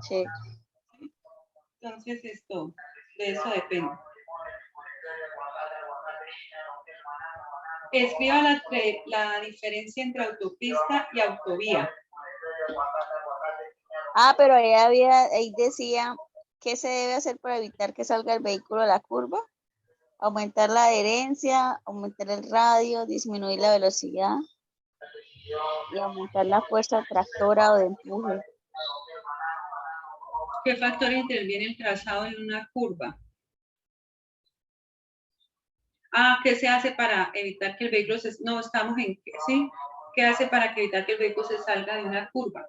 Sí. Entonces esto, de eso depende. Escriba la diferencia entre autopista y autovía. Pero ahí decía, ¿qué se debe hacer para evitar que salga el vehículo de la curva? Aumentar la adherencia, aumentar el radio, disminuir la velocidad y aumentar la fuerza tractora o de empuje. ¿Qué factores intervienen en el trazado en una curva? ¿Qué se hace para evitar que el vehículo se... No, estamos en... ¿Sí? ¿Qué hace para evitar que el vehículo se salga de una curva?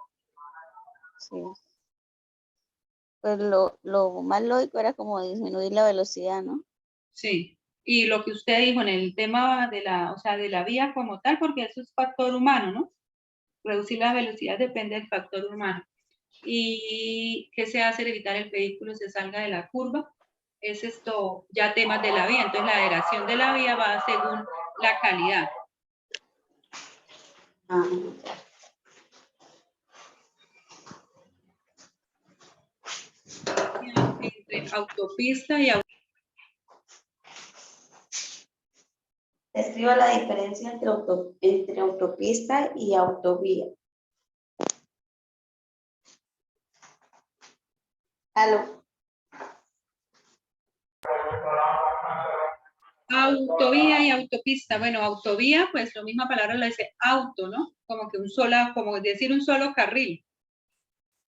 Sí. Pues lo más lógico era como disminuir la velocidad, ¿no? Sí. Y lo que usted dijo en el tema de de la vía como tal, porque eso es factor humano, ¿no? Reducir la velocidad depende del factor humano. ¿Y qué se hace para evitar el vehículo se salga de la curva? Es esto, ya temas de la vía. Entonces, la adheración de la vía va según la calidad. Entre autopista y Escriba la diferencia entre autopista y autovía. ¿Aló? Autovía y autopista. Bueno, autovía, pues la misma palabra lo dice auto, ¿no? Como que como decir un solo carril.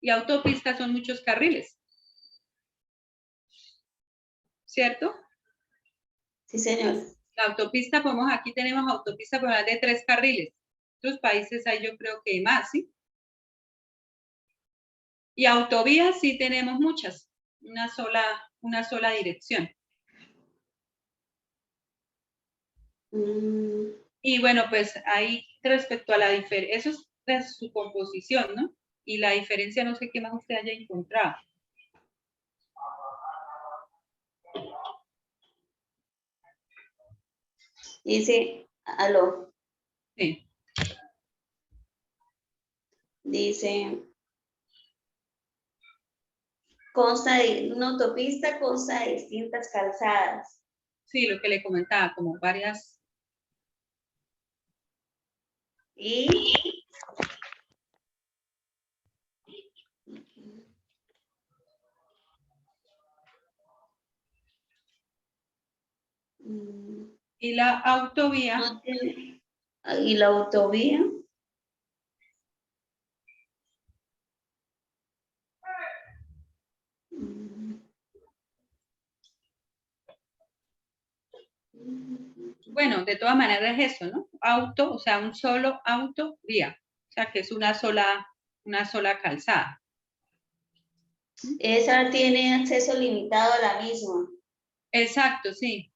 Y autopista son muchos carriles. ¿Cierto? Sí, señor. La autopista, aquí tenemos autopista por más de 3 carriles. En otros países hay yo creo que más, ¿sí? Y autovías sí tenemos muchas, una sola dirección. Y bueno, pues ahí respecto a la diferencia, eso es de su composición, ¿no? Y la diferencia, no sé qué más usted haya encontrado. Dice, aló. Sí. Dice, una autopista consta de distintas calzadas. Sí, lo que le comentaba, como varias. Y Y la autovía. no tiene, y la autovía Bueno, de todas maneras es eso, ¿no? Auto, o sea, un solo autovía. O sea, que es una sola calzada. esa tiene acceso limitado a la misma. Exacto, sí.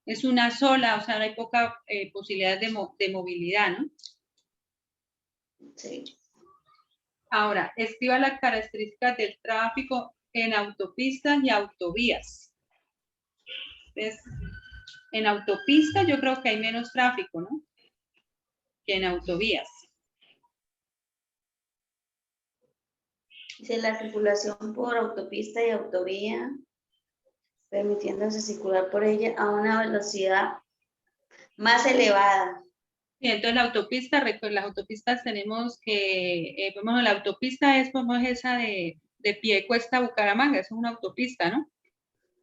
Es una sola, o sea, hay poca posibilidad de movilidad, ¿no? Sí. Ahora, escriba las características del tráfico en autopistas y autovías. Entonces, en autopista yo creo que hay menos tráfico, ¿no? Que en autovías. Dice la circulación por autopista y autovía, permitiéndose circular por ella a una velocidad más elevada. Y entonces la autopista, las autopistas tenemos que, bueno, la autopista es como es esa de Piedecuesta a Bucaramanga, es una autopista, ¿no?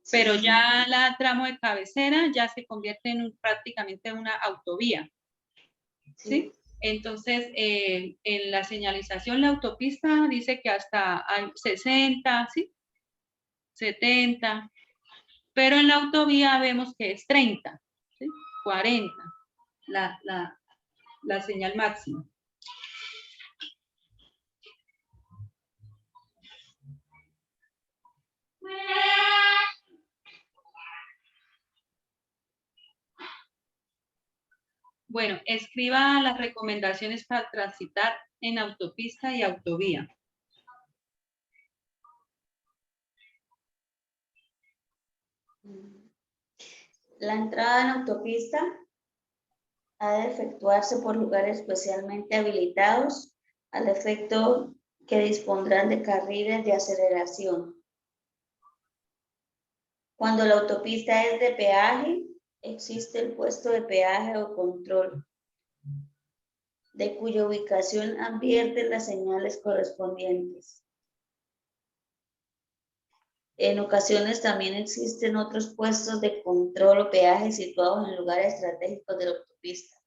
Sí. Pero ya la tramo de cabecera ya se convierte en prácticamente una autovía, ¿sí? Entonces, en la señalización, la autopista dice que hasta hay 60, ¿sí? 70, pero en la autovía vemos que es 30, ¿sí? 40, la señal máxima. Bueno, escriba las recomendaciones para transitar en autopista y autovía. La entrada en autopista ha de efectuarse por lugares especialmente habilitados al efecto que dispondrán de carriles de aceleración. Cuando la autopista es de peaje, existe el puesto de peaje o control, de cuya ubicación advierten las señales correspondientes. En ocasiones también existen otros puestos de control o peaje situados en lugares estratégicos de la autopista.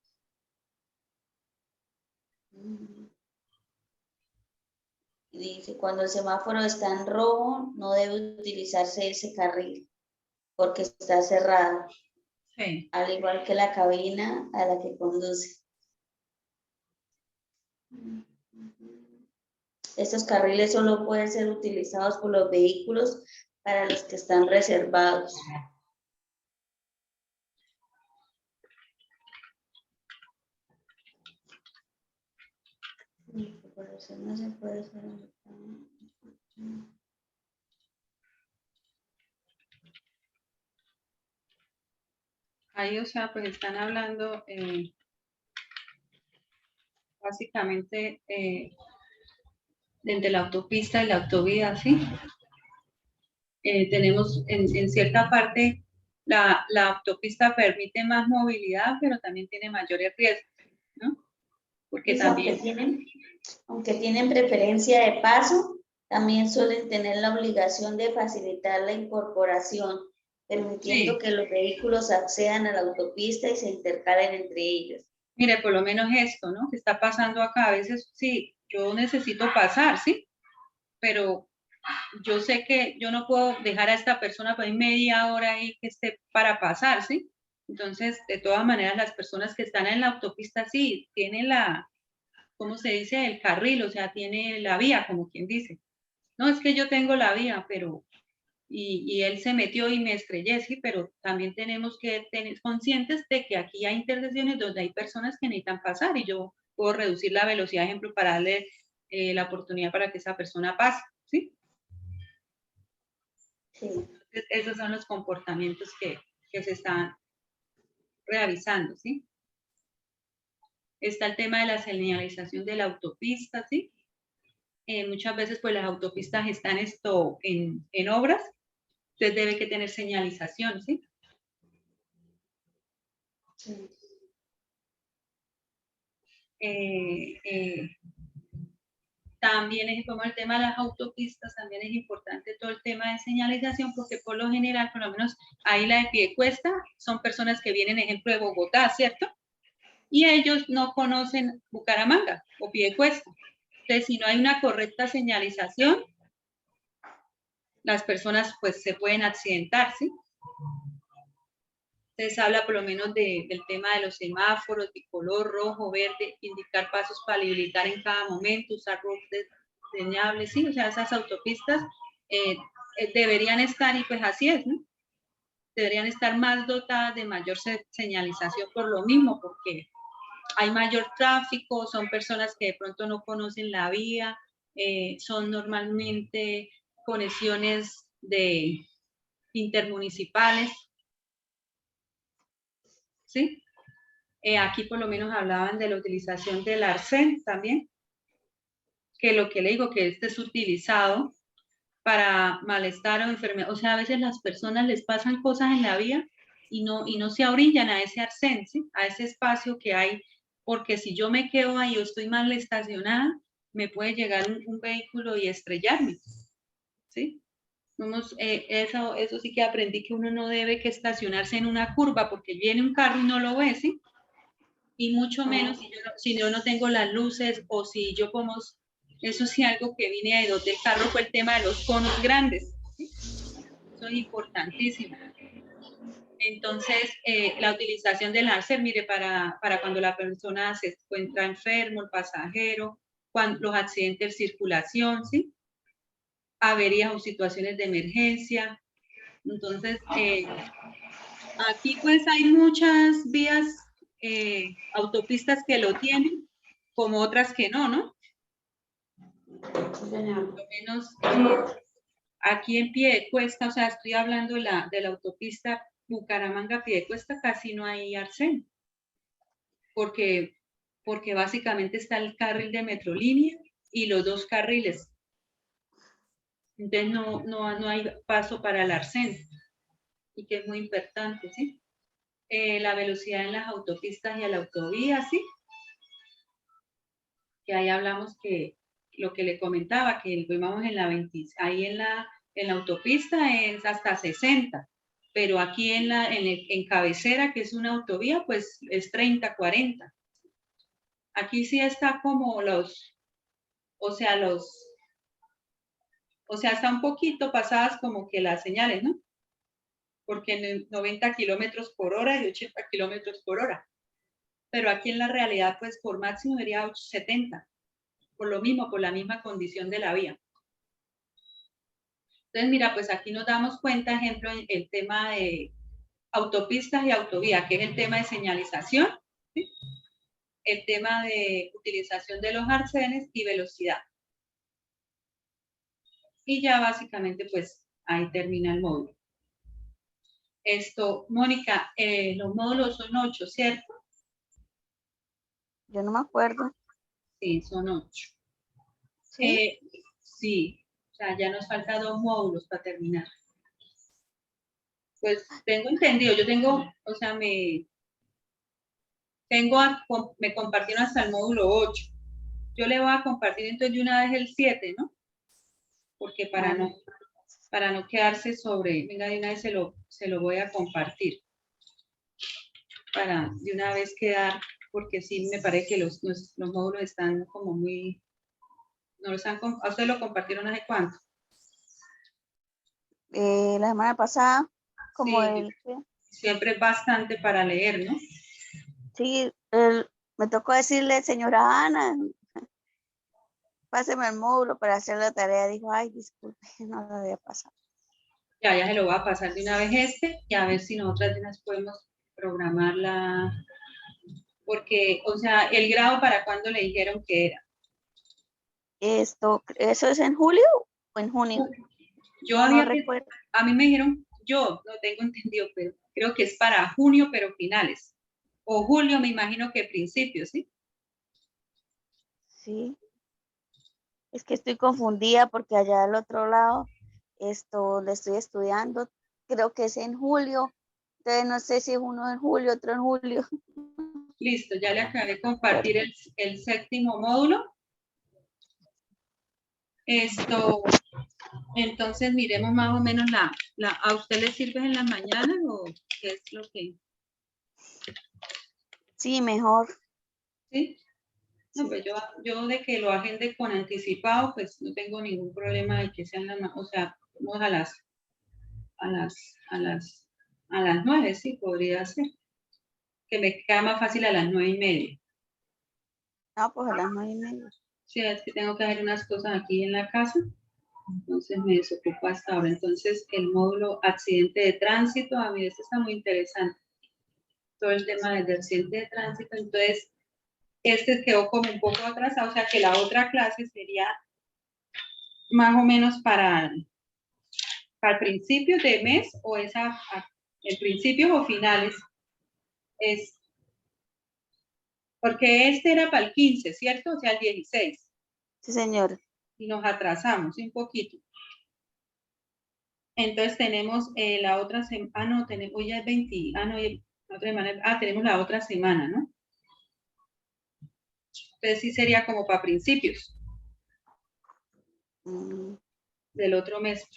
Y dice, cuando el semáforo está en rojo, no debe utilizarse ese carril porque está cerrado. Sí. Al igual que la cabina a la que conduce. Estos carriles solo pueden ser utilizados por los vehículos para los que están reservados. No se puede hacer. Ahí, o sea, pues están hablando básicamente entre la autopista y la autovía, ¿sí? Tenemos en cierta parte, la autopista permite más movilidad, pero también tiene mayores riesgos, ¿no? Porque Dice, también... aunque tienen preferencia de paso, también suelen tener la obligación de facilitar la incorporación, permitiendo que los vehículos accedan a la autopista y se intercalen entre ellos. Mire, por lo menos esto, ¿no? Que está pasando acá, a veces sí, yo necesito pasar, ¿sí? Pero yo sé que yo no puedo dejar a esta persona por ahí media hora ahí que esté para pasar, ¿sí? Entonces, de todas maneras, las personas que están en la autopista, sí, tienen la, ¿cómo se dice? El carril, o sea, tiene la vía, como quien dice. No, es que yo tengo la vía, pero, y él se metió y me estrellé, sí, pero también tenemos que tener conscientes de que aquí hay intersecciones donde hay personas que necesitan pasar y yo puedo reducir la velocidad, ejemplo, para darle la oportunidad para que esa persona pase, ¿sí? Sí. Entonces, esos son los comportamientos que se están realizando, ¿sí? Está el tema de la señalización de la autopista, ¿sí? Muchas veces, pues, las autopistas están en obras, entonces debe que tener señalización, ¿sí? Sí. También es como el tema de las autopistas, también es importante todo el tema de señalización, porque por lo general, por lo menos ahí la de Piedecuesta, son personas que vienen, ejemplo, de Bogotá, ¿cierto? Y ellos no conocen Bucaramanga o Piedecuesta. Entonces, si no hay una correcta señalización, las personas pues se pueden accidentar, ¿sí? Entonces habla por lo menos del tema de los semáforos, bicolor, rojo, verde, indicar pasos para habilitar en cada momento, usar routes señables, ¿sí? O sea, esas autopistas deberían estar, y pues así es, ¿no? Deberían estar más dotadas de mayor señalización por lo mismo, porque hay mayor tráfico, son personas que de pronto no conocen la vía, son normalmente conexiones de intermunicipales, ¿sí? Aquí por lo menos hablaban de la utilización del arcén también, que lo que le digo, que este es utilizado para malestar o enfermedad. O sea, a veces las personas les pasan cosas en la vía y no se orillan a ese arcén, ¿sí? A ese espacio que hay, porque si yo me quedo ahí o estoy mal estacionada, me puede llegar un vehículo y estrellarme, ¿sí? Eso sí que aprendí, que uno no debe que estacionarse en una curva porque viene un carro y no lo ve, ¿sí? Y mucho menos si yo no tengo las luces, o si yo como, eso sí, algo que vine a del carro fue el tema de los conos grandes, ¿sí? Eso es importantísimo. Entonces, la utilización del láser, mire, para cuando la persona se encuentra enfermo, el pasajero, cuando los accidentes de circulación, ¿sí? Averías o situaciones de emergencia. Entonces, aquí pues hay muchas vías autopistas que lo tienen, como otras que no, ¿no? Sí, señor. Por lo menos aquí en Piedecuesta, o sea, estoy hablando de la autopista Bucaramanga-Piedecuesta, casi no hay arsénico, porque básicamente está el carril de Metrolínea y los dos carriles. Entonces no hay paso para el arsénico, y que es muy importante, ¿sí? La velocidad en las autopistas y a la autovía, ¿sí? Que ahí hablamos que lo que le comentaba, que vamos en la 20, ahí en la autopista es hasta 60, pero aquí en cabecera, que es una autovía, pues es 30, 40. Aquí sí está como o sea, está un poquito pasadas como que las señales, ¿no? Porque en 90 kilómetros por hora y 80 kilómetros por hora. Pero aquí en la realidad, pues por máximo sería 70, por lo mismo, por la misma condición de la vía. Entonces, mira, pues aquí nos damos cuenta, ejemplo, en el tema de autopistas y autovía, que es el tema de señalización, ¿sí? El tema de utilización de los arcenes y velocidad. Y ya básicamente, pues ahí termina el módulo. Mónica, los módulos son 8, ¿cierto? Yo no me acuerdo. Sí, son 8. ¿Sí? Sí, o sea, ya nos faltan 2 módulos para terminar. Pues tengo entendido, yo tengo, o sea, me compartieron hasta el módulo 8. Yo le voy a compartir entonces de una vez el 7, ¿no? Porque para no quedarse sobre, venga, de una vez se lo voy a compartir. Para de una vez quedar, porque sí me parece que los módulos están como muy, no los han, ¿a usted lo compartieron hace cuánto? La semana pasada, como Sí, siempre es bastante para leer, ¿no? Sí, me tocó decirle, señora Ana, páseme el módulo para hacer la tarea. Dijo, ay, disculpe, no lo había pasado. Ya se lo voy a pasar de una vez y a ver si nosotras de unas podemos programarla, porque, o sea, el grado para cuándo le dijeron que era. ¿Eso es en julio o en junio? Yo No recuerdo. a mí me dijeron, yo no tengo entendido, pero creo que es para junio, pero finales. O julio, me imagino que principios, ¿sí? Sí. Es que estoy confundida porque allá al otro lado, le estoy estudiando, creo que es en julio. Entonces no sé si es uno en julio, otro en julio. Listo, ya le acabé de compartir el séptimo módulo. Entonces miremos más o menos ¿a usted le sirve en la mañana o qué es lo que? Sí, mejor. ¿Sí? No, pues yo de que lo agende con anticipado, pues no tengo ningún problema de que sean o sea, vamos a las 9, sí, podría ser. Que me queda más fácil a las 9:30. No, pues a las 9:30. Sí, es que tengo que hacer unas cosas aquí en la casa, entonces me desocupo hasta ahora. Entonces, el módulo accidente de tránsito, a mí este está muy interesante. Todo el tema del accidente de tránsito, entonces, este quedó como un poco atrasado, o sea que la otra clase sería más o menos para principios de mes o en principios o finales. Porque este era para el 15, ¿cierto? O sea, el 16. Sí, señor. Y nos atrasamos un poquito. Entonces tenemos la otra semana, no, hoy ya es 20, otra semana, tenemos la otra semana, ¿no? Entonces sí sería como para principios del otro mes.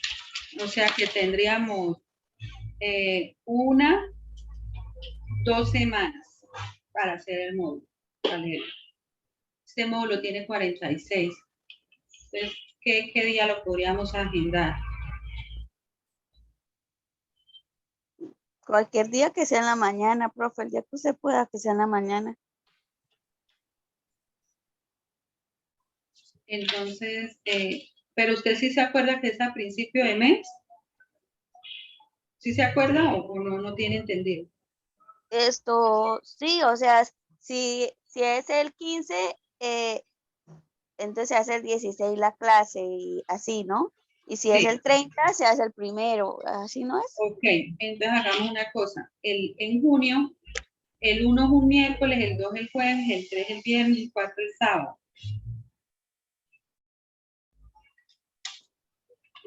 O sea que tendríamos 2 semanas para hacer el módulo. Este módulo tiene 46. Entonces, ¿qué día lo podríamos agendar? Cualquier día que sea en la mañana, profe, el día que usted pueda que sea en la mañana. Entonces, pero usted sí se acuerda que es a principio de mes. ¿Sí se acuerda o no tiene entendido? Sí, o sea, si es el 15, entonces se hace el 16 la clase y así, ¿no? Y si es Sí. el 30, se hace el primero, así no es. Ok, entonces hagamos una cosa. En junio, el 1 es un miércoles, el 2 el jueves, el 3 el viernes, el 4 el sábado.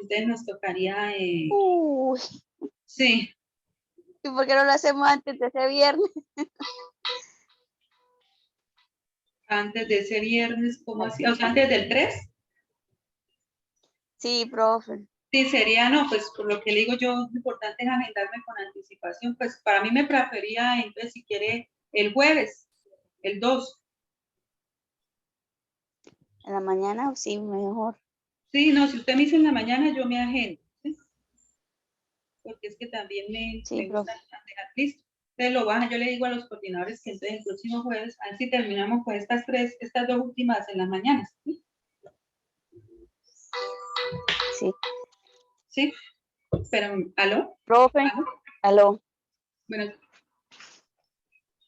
Entonces nos tocaría, Uy, sí, ¿y por qué no lo hacemos antes de ese viernes? antes de ese viernes, ¿cómo así? O sea, antes del 3. Sí, profe. Sí, sería, no, pues por lo que le digo yo, lo importante es agendarme con anticipación. Pues para mí me prefería, entonces, si quiere, el jueves, el 2. En la mañana, sí, mejor. Sí, no, si usted me dice en la mañana, yo me agendo, ¿sí? Porque es que también Sí, me gusta profe. dejar listo. Entonces lo baja, yo le digo a los coordinadores que entonces el próximo jueves, a ver si terminamos con estas dos últimas en las mañanas, ¿sí? Sí. ¿Sí? Pero, ¿aló? Profe, ¿Aló? aló. Bueno,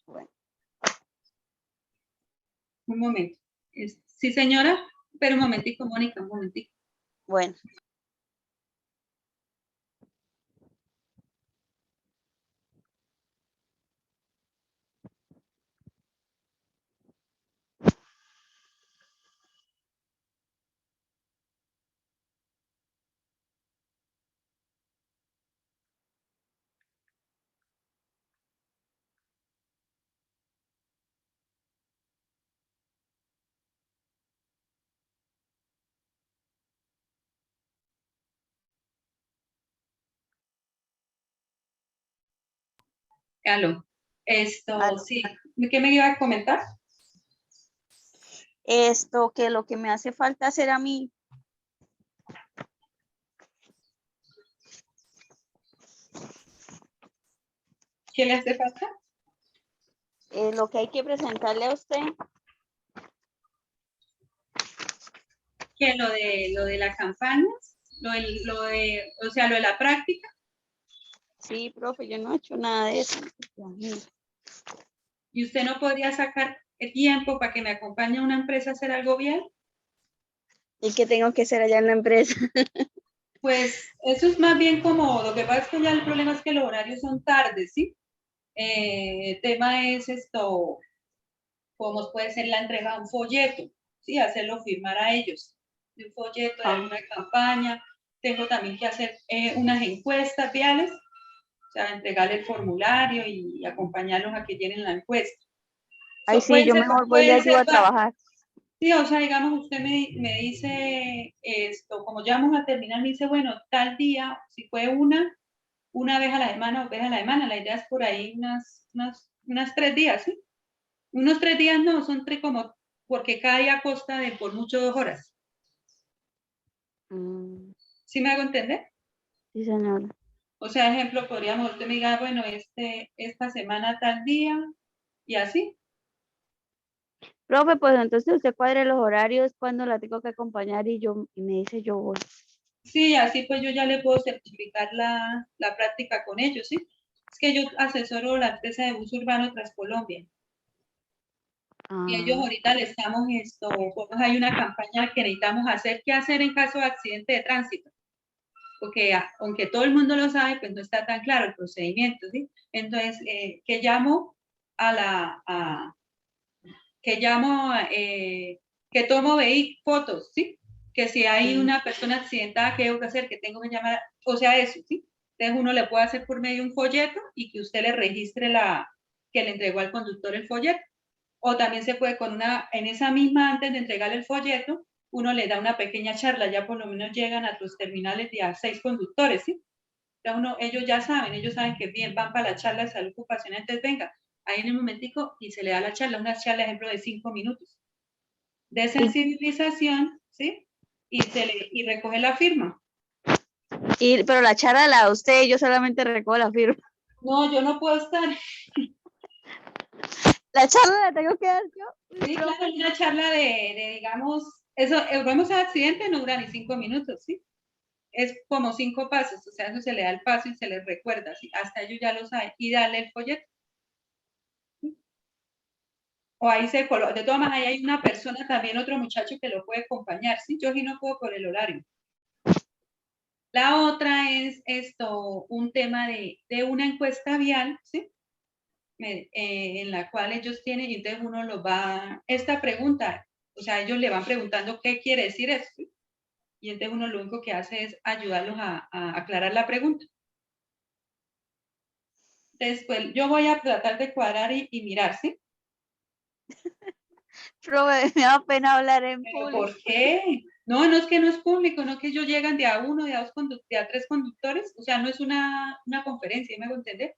Bueno, un momento. Sí, señora, pero un momentico, Mónica, un momentico. bueno. Aló. Esto, Aló. sí. ¿Qué me iba a comentar? Que lo que me hace falta hacer a mí, ¿Qué le hace falta? lo que hay que presentarle a usted. Que lo de la campaña, o sea, lo de la práctica. Sí, profe, yo no he hecho nada de eso. ¿Y usted no podría sacar el tiempo para que me acompañe a una empresa a hacer algo bien? ¿Y qué tengo que hacer allá en la empresa? Pues eso es más bien como, lo que pasa es que ya el problema es que los horarios son tardes, ¿sí? El tema es esto, cómo puede ser la entrega de un folleto, ¿sí? Hacerlo firmar a ellos, de un folleto de Ah, alguna campaña. Tengo también que hacer unas encuestas viales, o sea, entregarle el formulario y acompañarlos a que llenen la encuesta. ay, sí, Pueden yo ser, mejor voy y le pueden ayudo ser a trabajar. sí, o sea, digamos, usted me dice esto, como ya vamos a terminar, me dice, bueno, tal día, si fue una vez a la semana, 2 veces a la semana, la idea es por ahí unas 3 días, ¿sí? Unos 3 días no, son tres como, porque cada día consta de por mucho 2 horas. Mm, ¿Sí me hago entender? sí, señora. O sea, ejemplo, podríamos, usted me diga, bueno, esta semana tal día, y así. Profe, pues entonces usted cuadre los horarios cuando la tengo que acompañar y me dice yo voy. Sí, así pues yo ya le puedo certificar la práctica con ellos, ¿sí? Es que yo asesoro la empresa de bus urbano Transcolombia. Y ellos Ah, ahorita le estamos pues hay una campaña que necesitamos hacer, qué hacer en caso de accidente de tránsito. Porque aunque todo el mundo lo sabe, pues no está tan claro el procedimiento, ¿sí? Entonces, que llamo a que llamo, que tomo fotos, ¿sí? Que si hay sí. una persona accidentada, ¿qué tengo que hacer? Que tengo que llamar, o sea, eso, ¿sí? Entonces uno le puede hacer por medio de un folleto y que usted le registre que le entregó al conductor el folleto. O también se puede en esa misma, antes de entregarle el folleto, uno le da una pequeña charla, ya por lo menos llegan a los terminales de a 6 conductores, ¿sí? Ya ellos ya saben, ellos saben que bien, van para la charla de salud ocupacional, entonces venga, ahí en un momentico y se le da la charla, una charla, ejemplo, de 5 minutos, de sensibilización, ¿sí? Y recoge la firma. Pero la charla la da usted, yo solamente recojo la firma. No, yo no puedo estar. La charla la tengo que dar yo. Uy, Sí, claro, profe. una charla digamos, eso, vamos a accidente, no dura ni 5 minutos, ¿sí? Es como 5 pasos, o sea, eso se le da el paso y se les recuerda, ¿sí? Hasta ellos ya lo saben, y darle el folleto. O ahí se coloca, de todas maneras, ahí hay una persona también, otro muchacho que lo puede acompañar, ¿sí? Yo sí no puedo por el horario. La otra es un tema de una encuesta vial, ¿sí? En la cual ellos tienen, y entonces uno lo va, esta pregunta, o sea, ellos le van preguntando qué quiere decir esto, ¿sí? Y entonces uno lo único que hace es ayudarlos a aclarar la pregunta. Entonces, pues yo voy a tratar de cuadrar y mirar, ¿sí? Profe, me da pena hablar en ¿Pero público. por qué? No, no es que no es público, no que ellos llegan de a uno, de a dos, de a tres conductores, o sea, no es una conferencia, ¿me hago entender?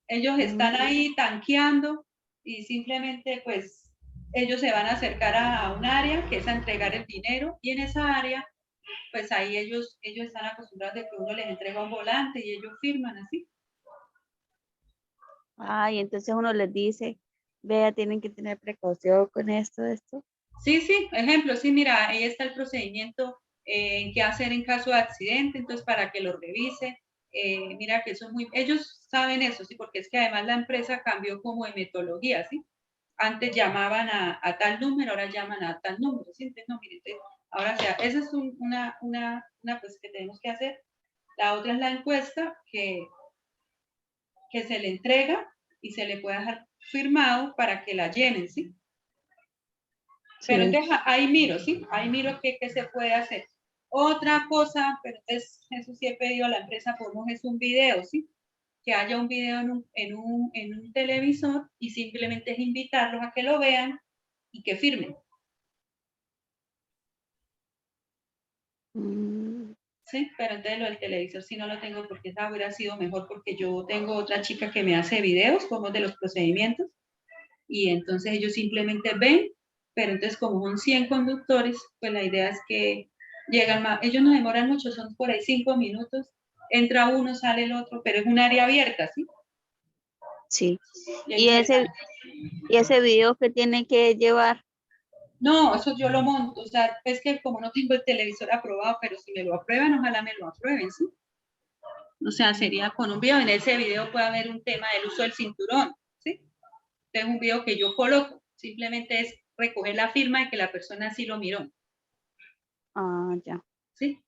Ellos están ahí tanqueando y simplemente pues ellos se van a acercar a un área que es a entregar el dinero y en esa área pues ahí ellos están acostumbrados de que uno les entrega un volante y ellos firman así. Ay, entonces uno les dice, vea, tienen que tener precaución con esto. Sí, sí, ejemplo, sí, mira, ahí está el procedimiento en qué hacer en caso de accidente, entonces para que lo revise. Mira que eso es muy, ellos saben eso, sí, porque es que además la empresa cambió como de metodología, sí. Antes llamaban a tal número, ahora llaman a tal número, ¿sí? Entonces, no, mire, ahora sea, esa es una pues que tenemos que hacer. La otra es la encuesta que se le entrega y se le puede dejar firmado para que la llenen, ¿sí? Pero Sí. entonces ahí miro, ¿sí? Ahí miro qué se puede hacer. Otra cosa, pero entonces eso sí he pedido a la empresa, podemos es un video, ¿sí? Que haya un video en un televisor y simplemente es invitarlos a que lo vean y que firmen. Sí, pero entonces lo del televisor sí no lo tengo porque esa hubiera sido mejor porque yo tengo otra chica que me hace videos como de los procedimientos y entonces ellos simplemente ven, pero entonces como son 100 conductores, pues la idea es que llegan más, ellos no demoran mucho, son por ahí 5 minutos, entra uno, sale el otro, pero es un área abierta, ¿sí? Sí. Y Y ese video que tiene que llevar. no, eso yo lo monto, o sea, es que como no tengo el televisor aprobado, pero si me lo aprueban, ojalá me lo aprueben, ¿sí? O sea, sería con un video, en ese video puede haber un tema del uso del cinturón, ¿sí? Es un video que yo coloco, simplemente es recoger la firma de que la persona sí lo miró. Ah, ya. ¿Sí?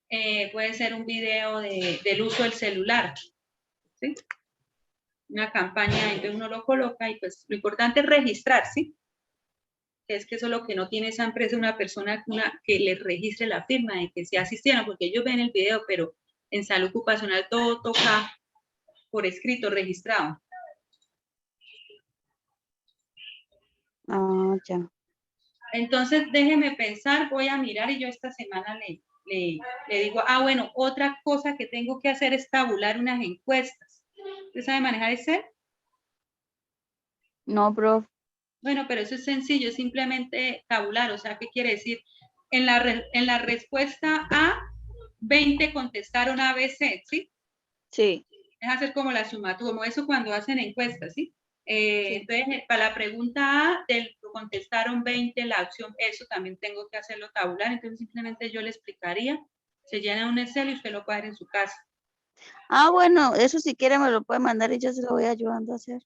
Puede ser un video del uso del celular, ¿sí? Una campaña, entonces uno lo coloca y pues lo importante es registrar, ¿sí? Es que eso es lo que no tiene esa empresa, una persona que le registre la firma de que se asistieron, porque ellos ven el video, pero en salud ocupacional todo toca por escrito, registrado. Ah, ya. Entonces, déjeme pensar, voy a mirar y yo esta semana le digo, bueno, otra cosa que tengo que hacer es tabular unas encuestas. ¿Usted sabe manejar Excel? No, profe. Bueno, pero eso es sencillo, es simplemente tabular, o sea, ¿qué quiere decir? En la respuesta A, 20 contestaron ABC, ¿sí? Sí. Es hacer como la suma, como eso cuando hacen encuestas, ¿sí? Sí. Entonces, para la pregunta A, contestaron 20, la opción, eso también tengo que hacerlo tabular, entonces simplemente yo le explicaría, se llena un Excel y usted lo puede hacer en su casa. Ah, bueno, eso si quiere me lo puede mandar y yo se lo voy ayudando a hacer.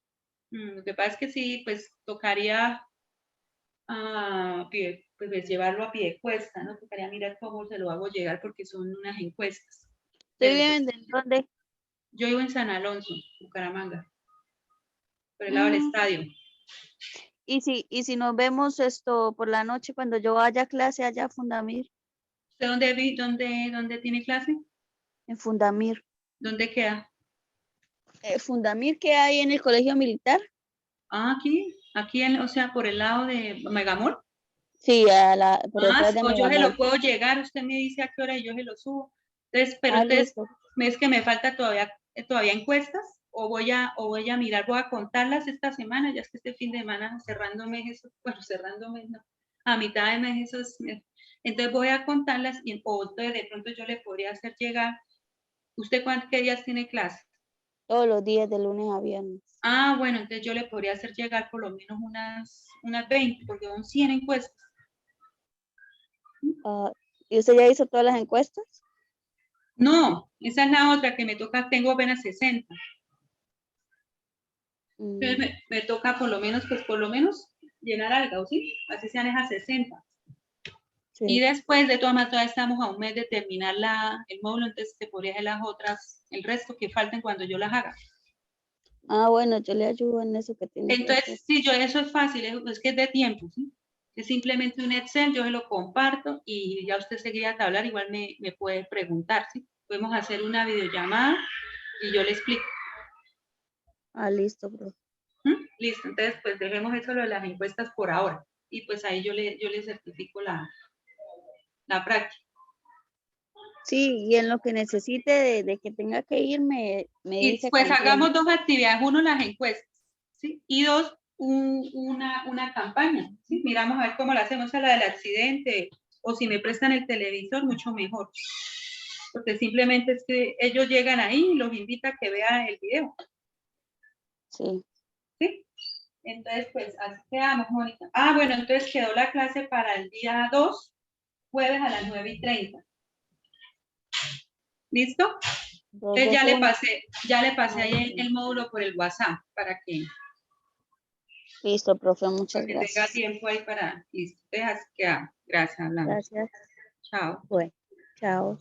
Lo que pasa es que sí, pues tocaría pues llevarlo a pie de cuesta, ¿no? Tocaría mirar cómo se lo hago llegar porque son unas encuestas. ¿Usted Pero vive en dónde? yo vivo en San Alonso, Bucaramanga, por el lado del estadio. Y si nos vemos esto por la noche cuando yo vaya a clase allá a Fundamir, ¿Usted dónde tiene clase? en Fundamir. ¿Dónde queda? Fundamir que hay en el colegio militar. Aquí, o sea, por el lado de Megamol. Sí, por detrás de O yo se lo Megamol. puedo llegar, usted me dice a qué hora y yo se lo subo. Entonces, pero entonces, Listo. ¿es que me falta todavía encuestas? O voy a mirar, voy a contarlas esta semana, ya es que este fin de semana cerrando mes, cerrando mes, no, a mitad de mes, entonces voy a contarlas y de pronto yo le podría hacer llegar. ¿Usted qué días tiene clase? Todos los días de lunes a viernes. Bueno, entonces yo le podría hacer llegar por lo menos unas 20, porque son 100 encuestas. ¿Y usted ya hizo todas las encuestas? No, esa es la otra que me toca, tengo apenas 60. Entonces me toca por lo menos llenar algo, ¿sí? Así sean esas 60. Sí. Y después, de todas maneras, todavía estamos a un mes de terminar el módulo, entonces te podría hacer las otras, el resto que falten cuando yo las haga. Ah, bueno, yo le ayudo en eso que tiene que hacer. Entonces, sí, eso es fácil, es que es de tiempo, ¿sí? Es simplemente un Excel, yo se lo comparto y ya usted seguiría a tablar, igual me puede preguntar, ¿sí? Podemos hacer una videollamada y yo le explico. Ah, listo, profe. Listo, entonces pues dejemos eso lo de las encuestas por ahora y pues ahí yo le certifico la práctica. Sí, y en lo que necesite de que tenga que ir, me Y dice pues con hagamos tiempo. 2 actividades, uno las encuestas, ¿sí? Y 2, una campaña, ¿sí? Miramos a ver cómo la hacemos a la del accidente o si me prestan el televisor, mucho mejor. Porque simplemente es que ellos llegan ahí y los invita a que vean el video, Sí. ¿sí? Entonces, pues así quedamos, Mónica. Ah, bueno, entonces quedó la clase para el día 2, jueves a las 9:30. ¿Listo? Entonces ya le pasé ahí el módulo por el WhatsApp para que Listo, profe, muchas tenga gracias. tiempo ahí para, listo, dejas que gracias, hablamos. Gracias. Chao. Bueno, chao.